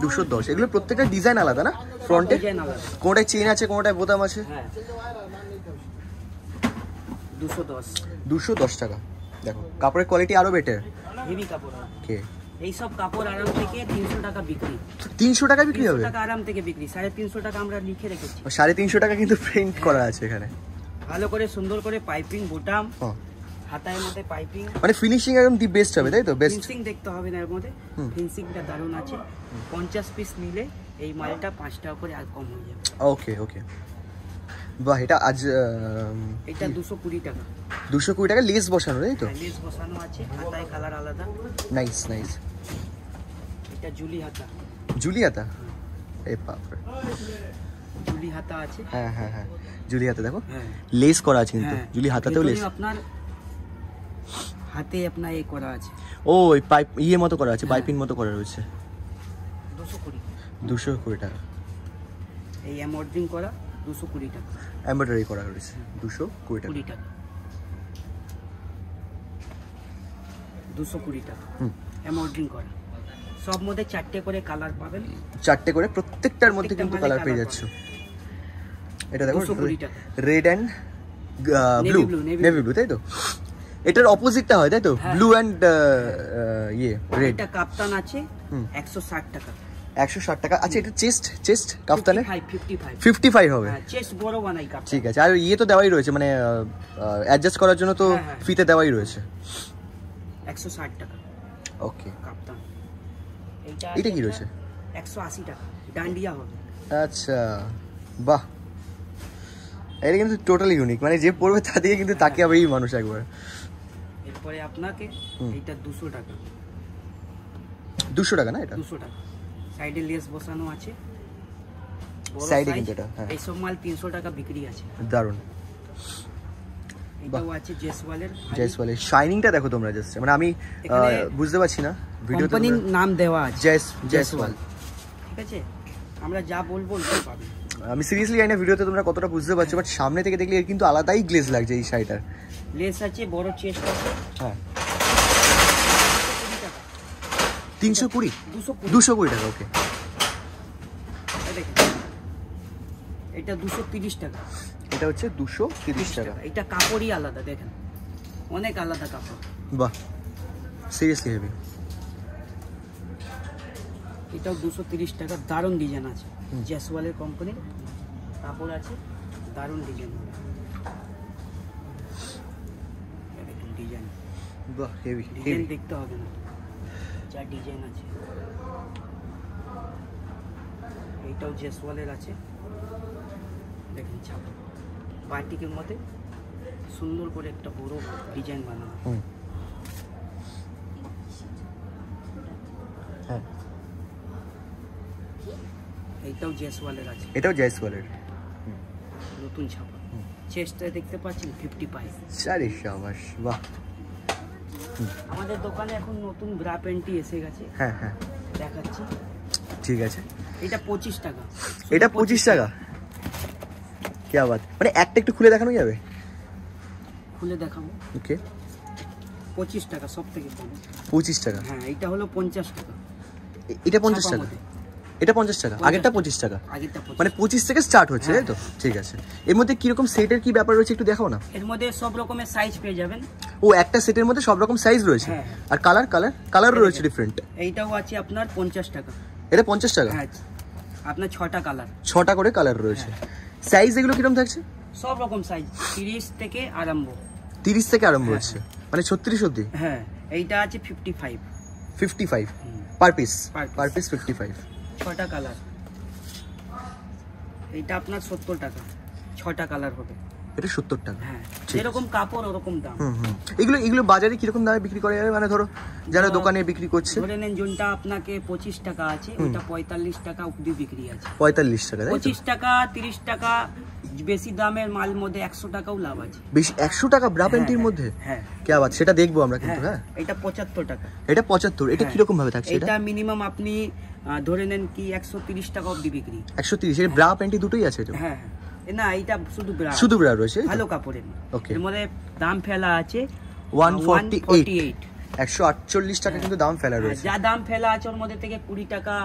Speaker 2: 210 এগুলো প্রত্যেকটা ডিজাইন আলাদা না? ফ্রন্টে কোনটায় চেন আছে, কোনটায় বোতাম আছে। 210 টাকা। দেখো কাপড়ের কোয়ালিটি আরো বেটার,
Speaker 1: হেভি কাপড়।
Speaker 2: ওকে
Speaker 1: এই সব কাপড় আরাম থেকে 300 টাকা বিক্রি।
Speaker 2: 300 টাকা বিক্রি হবে?
Speaker 1: 300 টাকা আরাম থেকে বিক্রি, 350 টাকা আমরা লিখে রেখেছি।
Speaker 2: 350 টাকা কিন্তু প্রিন্ট করা আছে এখানে।
Speaker 1: ভালো করে সুন্দর করে পাইপিং, বোতাম, হাতায় মধ্যে পাইপিং,
Speaker 2: মানে ফিনিশিং একদম দি বেস্ট হবে, তাই তো? বেস্ট
Speaker 1: ফিনিশিং দেখতে হবে না, এর মধ্যে ফিনিশিংটা দারুণ আছে। 50 পিস নিলে এই মালটা 5 টাকা করে আর কম হয়ে যাবে।
Speaker 2: ওকে ওকে, বাহ। এটা আজ
Speaker 1: এটা 220 টাকা।
Speaker 2: 220 টাকা লেস বসানো, তাই তো?
Speaker 1: লেস বসানো আছে, হাতায় কালার আলাদা।
Speaker 2: Nice nice.
Speaker 1: এটা জুলি হাতা।
Speaker 2: জুলি হাতা, এই বাপ রে,
Speaker 1: জুলি হাতা আছে।
Speaker 2: হ্যাঁ হ্যাঁ হ্যাঁ, জুলি হাতা দেখো লেস করা আছে কিন্তু। জুলি হাতাতেও লেস।
Speaker 1: আপনার হাতে আপনার এই করা আছে।
Speaker 2: ও এই পাইপ ইয়ে মতো করা আছে, পাইপিং মতো করা রয়েছে। 220 টাকা।
Speaker 1: এই এমব্রয়ডারিং করা 220 টাকা।
Speaker 2: এমব্রয়ডারি করা রয়েছে 220 টাকা।
Speaker 1: 220 টাকা এমব্রয়ডারিং করা। সব মধ্যে 4টে করে কালার পাবেন,
Speaker 2: 4টে করে, প্রত্যেকটার মধ্যে কিন্তু কালার পেয়ে যাচ্ছে। এটা দেখো red and blue, navy blue, তাই তো? এটার অপোজিটটা হয়, তাই তো? ব্লু এন্ড ইয়ে রেড।
Speaker 1: এটা কাপ্তান আছে 160 টাকা।
Speaker 2: 160 টাকা। আচ্ছা এটা চেস্ট কাপ্তানে
Speaker 1: 55
Speaker 2: হবে।
Speaker 1: চেস্ট বড় বানাই কাপ্তান।
Speaker 2: ঠিক আছে। আর ইয়ে তো দেওয়াই রয়েছে, মানে অ্যাডজাস্ট করার জন্য তো ফিতে দেওয়াই রয়েছে।
Speaker 1: 160 টাকা।
Speaker 2: ওকে
Speaker 1: কাপ্তান।
Speaker 2: এটা কি রয়েছে?
Speaker 1: 180 টাকা, ডান্ডিয়া হবে।
Speaker 2: আচ্ছা বাহ, এটা কিন্তু টোটালি ইউনিক, মানে যে পড়বে তা দিয়ে কিন্তু তাকে হবে এই মানুষ একবার।
Speaker 1: এরপরে আপনাকে এটা 200 টাকা।
Speaker 2: 200 টাকা না? এটা
Speaker 1: 200 টাকা। সাইডে লেস বসানো আছে,
Speaker 2: সাইডে কিন্তু এটা
Speaker 1: এই সব মাল 300 টাকা বিক্রি আছে।
Speaker 2: দারুন।
Speaker 1: এটাও আছে জেসওয়ালের।
Speaker 2: শাইনিংটা দেখো তোমরা জাস্ট, মানে আমি বুঝতে পারছি না ভিডিওতে
Speaker 1: কোম্পানির নাম দেওয়া আছে
Speaker 2: জেসওয়াল।
Speaker 1: ঠিক আছে, আমরা যা বলবো ওইটাই পাবেন।
Speaker 2: আমি সিরিয়াসলি জানি না ভিডিওতে তোমরা কতটা বুঝতে পারছো, বাট সামনে থেকে দেখলে এর কিন্তু আলাদাই গ্লেজ লাগছে এই শাড়িটার।
Speaker 1: লেস আছে, বড় চেস্ট আছে।
Speaker 2: হ্যাঁ 320 220 টাকা। ওকে
Speaker 1: এটা 230 টাকা।
Speaker 2: এটা হচ্ছে 230 টাকা।
Speaker 1: এটা কাপড়ই আলাদা, দেখেন অনেক আলাদা কাপড়।
Speaker 2: বাহ, সিরিয়াসলি হেভি।
Speaker 1: এটাও 230 টাকা। দারুণ ডিজাইন আছে, জেসওয়ালের কোম্পানির কাপড় আছে, দারুণ ডিজাইন। ডিজাইন
Speaker 2: বাহ, হেভি
Speaker 1: ডিজাইন দেখতে হবে না, যা ডিজাইন আছে। এইটাও জেসওয়ালের আছে, দেখেন ছাপা বাটিকের মধ্যে সুন্দর করে একটা বড় ডিজাইন বানানো।
Speaker 2: হ্যাঁ
Speaker 1: এইটাও জেসওয়ালের আছে।
Speaker 2: এটাও জেসওয়ালের
Speaker 1: নতুন ছাপা। চেস্টটা দেখতে পাচ্ছেন 55।
Speaker 2: সারি শাবাশ, বাহ।
Speaker 1: আমাদের দোকানে এখন নতুন ব্রা প্যান্টি এসে গেছে।
Speaker 2: হ্যাঁ হ্যাঁ
Speaker 1: দেখাচ্ছি।
Speaker 2: ঠিক আছে।
Speaker 1: এটা 25 টাকা।
Speaker 2: এটা 25 টাকা, কি বাত। মানে একটা একটু খুলে দেখানো যাবে?
Speaker 1: খুলে দেখাবো।
Speaker 2: ওকে
Speaker 1: 25 টাকা সব থেকে কম।
Speaker 2: 25 টাকা।
Speaker 1: হ্যাঁ এটা হলো 50 টাকা।
Speaker 2: এটা 50 টাকা, এটা 50 টাকা। আগেরটা 25 টাকা, মানে 25 থেকে স্টার্ট হচ্ছে, তাই তো? ঠিক আছে। এর মধ্যে কি রকম সেটের কি ব্যাপার রয়েছে একটু দেখাও না।
Speaker 1: এর মধ্যে সব রকমের সাইজ পেয়ে যাবেন।
Speaker 2: ও একটা সেটের মধ্যে সব রকম সাইজ রয়েছে। আর কালার রয়েছে ডিফারেন্ট।
Speaker 1: এইটাও আছে আপনার 50 টাকা।
Speaker 2: এটা 50 টাকা।
Speaker 1: হ্যাঁ আপনার 6টা কালার,
Speaker 2: 6টা করে কালার রয়েছে। সাইজ এগুলো কিরকম থাকছে?
Speaker 1: সব রকম সাইজ, 30 থেকে আরম্ভ।
Speaker 2: 30 থেকে আরম্ভ হচ্ছে, মানে 36 অবধি।
Speaker 1: হ্যাঁ এইটা আছে 55
Speaker 2: পার পিস 55।
Speaker 1: 6টা কালার। এটা আপনার 70 টাকা, 6টা কালার হবে।
Speaker 2: এটা 70 টাকা।
Speaker 1: হ্যাঁ, যেরকম কাপড় ওরকম দাম।
Speaker 2: এগুলো বাজারে কিরকম দামে বিক্রি করা যাবে? মানে ধরো যারা দোকানে বিক্রি করছে,
Speaker 1: ধরে নেন যোনটা আপনাকে 25 টাকা আছে, ওটা 45 টাকা অবধি বিক্রি আছে।
Speaker 2: 45 টাকা,
Speaker 1: 25 টাকা, 30 টাকা, বেশি দামের মাল মধ্যে 100 টাকাও লাভ আছে।
Speaker 2: বেশি 100 টাকা ব্রা প্যান্টির মধ্যে?
Speaker 1: হ্যাঁ,
Speaker 2: কি বাত, সেটা দেখবো আমরা কিন্তু। হ্যাঁ,
Speaker 1: এটা 75 টাকা।
Speaker 2: এটা 75। এটা কি রকম ভাবে থাকছে?
Speaker 1: এটা মিনিমাম আপনি ধরে নেন কি 130 টাকা অবধি বিক্রি।
Speaker 2: 130। এর ব্রা প্যান্টি দুটোই আছে তো?
Speaker 1: হ্যাঁ, না এটা শুধু ব্রা,
Speaker 2: শুধু ব্রা রয়েছে,
Speaker 1: ভালো কাপড়ের।
Speaker 2: ওকে।
Speaker 1: এর মধ্যে দাম ফেলা আছে
Speaker 2: 148, 148 টাকা কিন্তু দাম ফেলা রয়েছে।
Speaker 1: যা দাম ফেলা আছে ওর মধ্যে থেকে 20 টাকা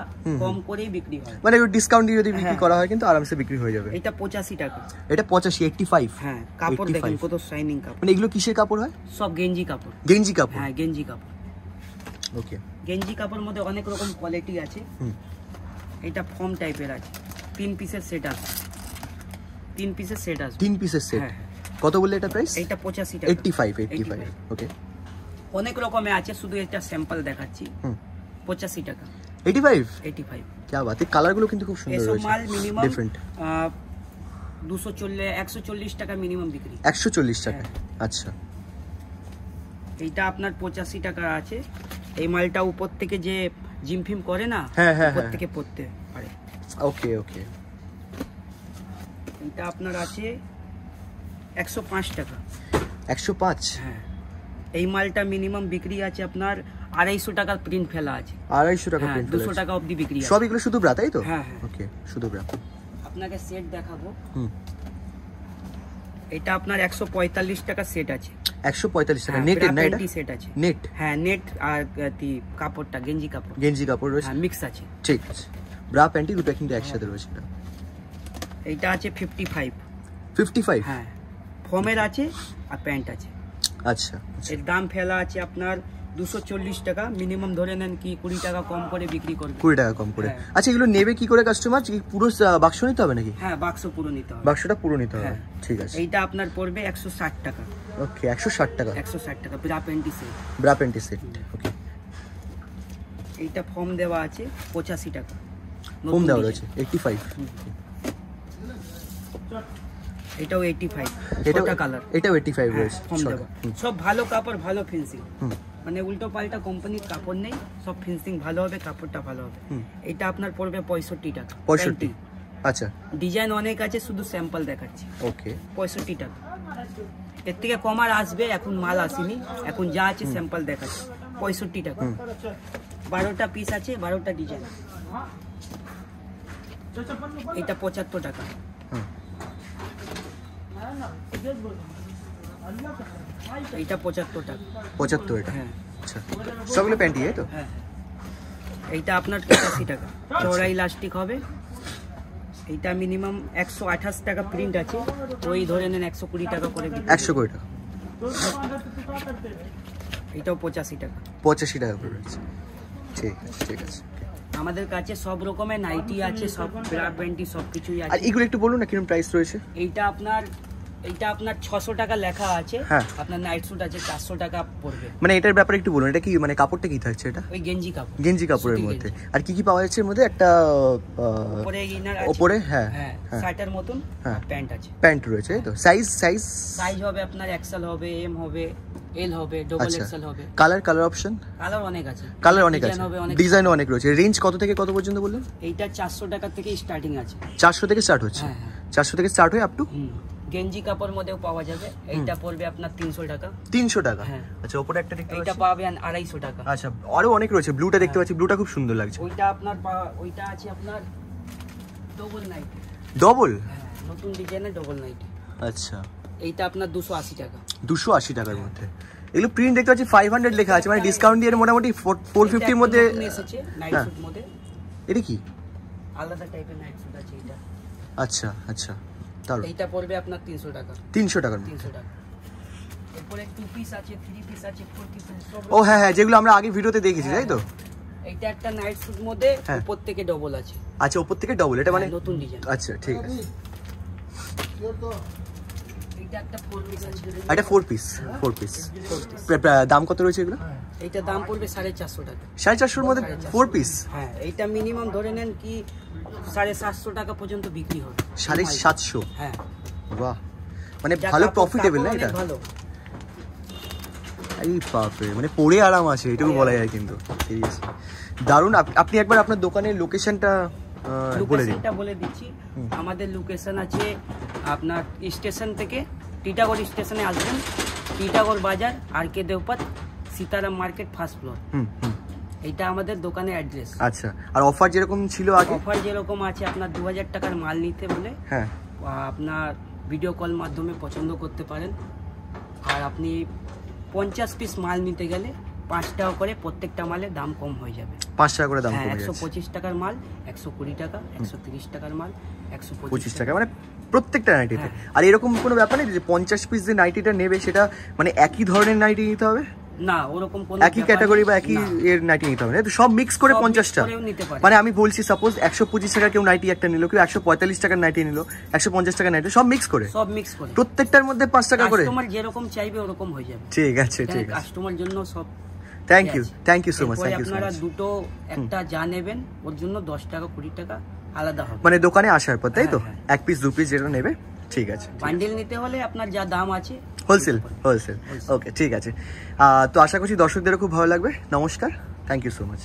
Speaker 1: কম করেই বিক্রি হয়,
Speaker 2: মানে ডিসকাউন্ট দিয়ে যদি বিক্রি করা হয় কিন্তু আরামসে বিক্রি হয়ে যাবে।
Speaker 1: এটা 85 টাকা।
Speaker 2: এটা 85।
Speaker 1: হ্যাঁ, কাপড় দেখেন কত শাইনিং কাপড়।
Speaker 2: মানে এগুলো কিসের কাপড় হয়?
Speaker 1: সব গেঞ্জি কাপড়।
Speaker 2: গেঞ্জি কাপড়?
Speaker 1: হ্যাঁ, গেঞ্জি কাপড়।
Speaker 2: ওকে।
Speaker 1: গেঞ্জি কাপড়ের মধ্যে অনেক রকম কোয়ালিটি আছে। এটা ফর্ম টাইপের আছে, 3 পিসের সেট আছে। 3 পিসের সেট আছে। 3 পিসের সেট।
Speaker 2: কত বললে এটা প্রাইস?
Speaker 1: এটা 85 টাকা।
Speaker 2: 85। ওকে।
Speaker 1: অনেক রকমের আছে, শুধু এটা স্যাম্পল দেখাচ্ছি। 85 টাকা।
Speaker 2: 85। কি বাত, এই কালারগুলো কিন্তু খুব সুন্দর রয়েছে।
Speaker 1: এসব মাল মিনিমাম
Speaker 2: ডিফারেন্ট
Speaker 1: 140 টাকা মিনিমাম বিক্রি।
Speaker 2: 140 টাকা। আচ্ছা,
Speaker 1: এইটা আপনার 85 টাকা আছে। এই মালটা উপর থেকে যে জিম ফিম করে না, উপর থেকে পড়তে পারে।
Speaker 2: ওকে ওকে।
Speaker 1: এটা আপনার আছে 105 টাকা।
Speaker 2: 105?
Speaker 1: হ্যাঁ, এই মালটা মিনিমাম বিক্রি আছে আপনার 250 টাকার প্রিন্ট ফেলা আছে।
Speaker 2: 250 টাকা প্রিন্ট?
Speaker 1: 200 টাকা অবধি বিক্রি আছে।
Speaker 2: সব এগুলো শুধু ব্রা, তাই তো?
Speaker 1: হ্যাঁ।
Speaker 2: ওকে, শুধু ব্রা।
Speaker 1: আপনাকে সেট দেখাবো। এটা আপনার 145 টাকা সেট আছে।
Speaker 2: 145 টাকা নেট? না, এটা
Speaker 1: সেট আছে।
Speaker 2: নেট?
Speaker 1: হ্যাঁ, নেট আর কাপড়টা গেঞ্জি কাপড়।
Speaker 2: গেঞ্জি কাপড় রয়েছে?
Speaker 1: হ্যাঁ, মিক্স আছে।
Speaker 2: ঠিক আছে। ব্রা প্যান্টি দুটো কিন্তু একসাথে রয়েছে।
Speaker 1: এইটা আছে 55।
Speaker 2: 55?
Speaker 1: হ্যাঁ, ফর্মের আছে আর প্যান্ট আছে।
Speaker 2: আচ্ছা।
Speaker 1: এর দাম ফেলা আছে আপনার 240 টাকা। মিনিমাম ধরে নেন কি 20 টাকা কম করে বিক্রি করবে।
Speaker 2: 20 টাকা কম করে? আচ্ছা, এগুলো নেবে কি করে কাস্টমার? পুরো বাক্স নিতে হবে নাকি?
Speaker 1: হ্যাঁ, বাক্স পুরো নিতে হবে।
Speaker 2: বাক্সটা পুরো নিতে হবে। ঠিক আছে।
Speaker 1: এইটা আপনার পড়বে 160 টাকা।
Speaker 2: ওকে, 160 টাকা।
Speaker 1: 160 টাকা bra panty set.
Speaker 2: Bra panty set. Okay.
Speaker 1: এইটা ফর্ম দেওয়া আছে 85 টাকা।
Speaker 2: ফর্ম দেওয়া আছে 85।
Speaker 1: এটাও 85।
Speaker 2: এটা
Speaker 1: কালার।
Speaker 2: এটাও 85 রয়েছে।
Speaker 1: ফর্ম দেওয়া। সব ভালো কাপড়, ভালো ফিনিশিং। মানে উল্টো পাল্টা কোম্পানির কাপড় নেই, সব ফিনিশিং ভালো হবে, কাপড়টা ভালো হবে। এটা আপনার পড়বে 65 টাকা।
Speaker 2: 65? আচ্ছা।
Speaker 1: ডিজাইন অনেক আছে, শুধু স্যাম্পল দেখাচ্ছি।
Speaker 2: ওকে।
Speaker 1: 65 টাকা। এর থেকে কম আর আসবে, এখন মাল আসেনি, এখন যা আছে স্যাম্পল দেখাচ্ছি। 65 টাকা। 12টা পিস আছে, 12টা ডিজাইন। এটা 75 টাকা। এটা 75 টাকা।
Speaker 2: 75 এটা?
Speaker 1: হ্যাঁ।
Speaker 2: আচ্ছা, সবগুলো প্যান্টি তাই তো?
Speaker 1: হ্যাঁ। এইটা আপনার 85 টাকা। চওড়া ইলাস্টিক হবে। এইটা মিনিমাম 128 টাকা প্রিন্ট আছে, ওই ধরে নেন 120 টাকা করে।
Speaker 2: 120 টাকা।
Speaker 1: এটাও 85 টাকা।
Speaker 2: 85 টাকা করে রয়েছে। ঠিক আছে, ঠিক আছে।
Speaker 1: আমাদের কাছে সব রকমের নাইটি আছে, সব ব্রা প্যান্টি সব কিছুই আছে।
Speaker 2: আর এগুলো একটু বলুন না কিরকম প্রাইস রয়েছে?
Speaker 1: এইটা আপনার 600 টাকা লেখা আছে। আপনার নাইট স্যুট আছে 400 টাকা পড়বে।
Speaker 2: মানে এটার ব্যাপারে একটু বলুন, এটা কি মানে কাপড়টা কি থাকছে? এটা
Speaker 1: ওই গেঞ্জি কাপড়।
Speaker 2: গেঞ্জি কাপড়ের মধ্যে আর কি কি পাওয়া যাচ্ছে এর মধ্যে? একটা
Speaker 1: উপরে ইনার আছে,
Speaker 2: উপরে হ্যাঁ
Speaker 1: শার্টের মতন প্যান্ট আছে।
Speaker 2: প্যান্ট রয়েছে তো? সাইজ
Speaker 1: হবে আপনার এক্সেল হবে, এম হবে, এল হবে, ডবল এক্সেল হবে।
Speaker 2: Colour option?
Speaker 1: কালার অনেক আছে।
Speaker 2: ডিজাইনও অনেক রয়েছে। রেঞ্জ কত থেকে কত পর্যন্ত বললেন?
Speaker 1: এইটা 400 টাকা থেকে স্টার্টিং আছে।
Speaker 2: 400 থেকে স্টার্ট হচ্ছে? 400 থেকে স্টার্ট হয়ে আপ টু?
Speaker 1: গেঞ্জি কাপড়ের মধ্যেও পাওয়া যাবে। এইটা পড়বে আপনার 300 টাকা।
Speaker 2: 300 টাকা? আচ্ছা, উপরে একটা দেখতে পাচ্ছি,
Speaker 1: এটা পাবেন 250 টাকা।
Speaker 2: আচ্ছা, আরো অনেক রয়েছে। ব্লুটা দেখতে পাচ্ছি, ব্লুটা খুব সুন্দর লাগছে।
Speaker 1: ওইটা আছে আপনার ডবল নাইটি।
Speaker 2: ডবল?
Speaker 1: নতুন ডিজাইনের ডবল নাইটি।
Speaker 2: আচ্ছা,
Speaker 1: এইটা আপনার 280 টাকা।
Speaker 2: 280 টাকার মধ্যে। এগুলো প্রিন্ট দেখতে পাচ্ছি 500 লেখা আছে, মানে ডিসকাউন্ট দিয়ে মোটামুটি 450 এর মধ্যে
Speaker 1: এসেছে নাইট স্যুট মধ্যে।
Speaker 2: এটা কি
Speaker 1: আলাদা টাইপের নাইট স্যুট আছে এটা।
Speaker 2: আচ্ছা আচ্ছা, তাহলে
Speaker 1: এইটা পড়বে আপনার 300 টাকা।
Speaker 2: 300 টাকার?
Speaker 1: 300 টাকা। এরপরে 2 পিস আছে, 3 পিস আছে, 4 পিস আছে।
Speaker 2: ও হ্যাঁ হ্যাঁ, যেগুলো আমরা আগে ভিডিওতে দেখেছি তাই তো?
Speaker 1: এইটা একটা নাইট স্যুট মধ্যে উপর থেকে ডবল আছে।
Speaker 2: আচ্ছা, উপর থেকে ডবল, এটা মানে
Speaker 1: নতুন ডিজাইন।
Speaker 2: আচ্ছা, ঠিক আছে।
Speaker 1: এটা একটা 4 পিস আছে,
Speaker 2: এটা 4 পিস দাম কত রয়েছে এগুলো?
Speaker 1: এইটা দাম পড়বে 450 টাকা।
Speaker 2: 450 মধ্যে 4 পিস?
Speaker 1: হ্যাঁ, এইটা মিনিমাম ধরে নেন কি 750 টাকা পর্যন্ত বিক্রি হবে।
Speaker 2: 750?
Speaker 1: হ্যাঁ।
Speaker 2: বাহ, মানে ভালো প্রফিটেবল না এটা?
Speaker 1: ভালো।
Speaker 2: এই বাপরে, মানে পরে আরাম আছে এটুকু বলা যায় কিন্তু। সিরিয়াসলি দারুণ। আপনি একবার আপনার দোকানের লোকেশনটা বলে দিন।
Speaker 1: বলে দিচ্ছি, আমাদের লোকেশন আছে আপনার স্টেশন থেকে টিটাগড় স্টেশনে আসবেন, Titagarh Bazar, R K. Deopara, Sitaram market, first floor. এইটা আমাদের দোকানের অ্যাড্রেস।
Speaker 2: আচ্ছা, আর অফার যেরকম ছিল আগে?
Speaker 1: অফার যেরকম আছে, আপনার 2000 টাকার মাল নিতে বলে
Speaker 2: হ্যাঁ
Speaker 1: আপনার ভিডিও কল মাধ্যমে পছন্দ করতে পারেন। আর আপনি 50 পিস মাল নিতে গেলে 5 টাকা করে প্রত্যেকটা মালের দাম কম হয়ে যাবে।
Speaker 2: 5 টাকা করে দাম কমে যাচ্ছে।
Speaker 1: 125 টাকার মাল 120 টাকা, 130 টাকার মাল 125
Speaker 2: টাকা, মানে প্রত্যেকটা নাইটিতে। আর এরকম কোনো ব্যাপার নেই যে 50 পিস যে নাইটিটা নেবে সেটা মানে একই ধরনের নাইটি নিতে হবে?
Speaker 1: না, ওরকম কোনো
Speaker 2: একই ক্যাটাগরি বা একই এর নাইটি নিতে হবে না, সব মিক্স করে 50টা। মানে আমি বলছি সাপোজ 125 টাকার কেউ নাইটি একটা নিল, কেউ 145 টাকার নাইটি নিল, 150 টাকার নাইটি, সব মিক্স করে প্রত্যেকটার মধ্যে 5 টাকা করে।
Speaker 1: কাস্টমার যেরকম চাইবে ওরকম হয়ে যাবে।
Speaker 2: ঠিক আছে, ঠিক আছে।
Speaker 1: কাস্টমার জন্য সব।
Speaker 2: Thank you so much.
Speaker 1: আপনারা দুটো একটা যা নেবেন ওর জন্য 10 টাকা 20 টাকা আলাদা হবে,
Speaker 2: মানে দোকানে আসার পর, তাই তো? 1 পিস 2 পিস যেটা নেবে। ঠিক আছে।
Speaker 1: বান্ডেল নিতে হলে আপনার যা দাম আছে
Speaker 2: হোলসেল। ওকে, ঠিক আছে। তো আশা করছি দর্শকদেরও খুব ভালো লাগবে। নমস্কার, থ্যাংক ইউ সো মাচ।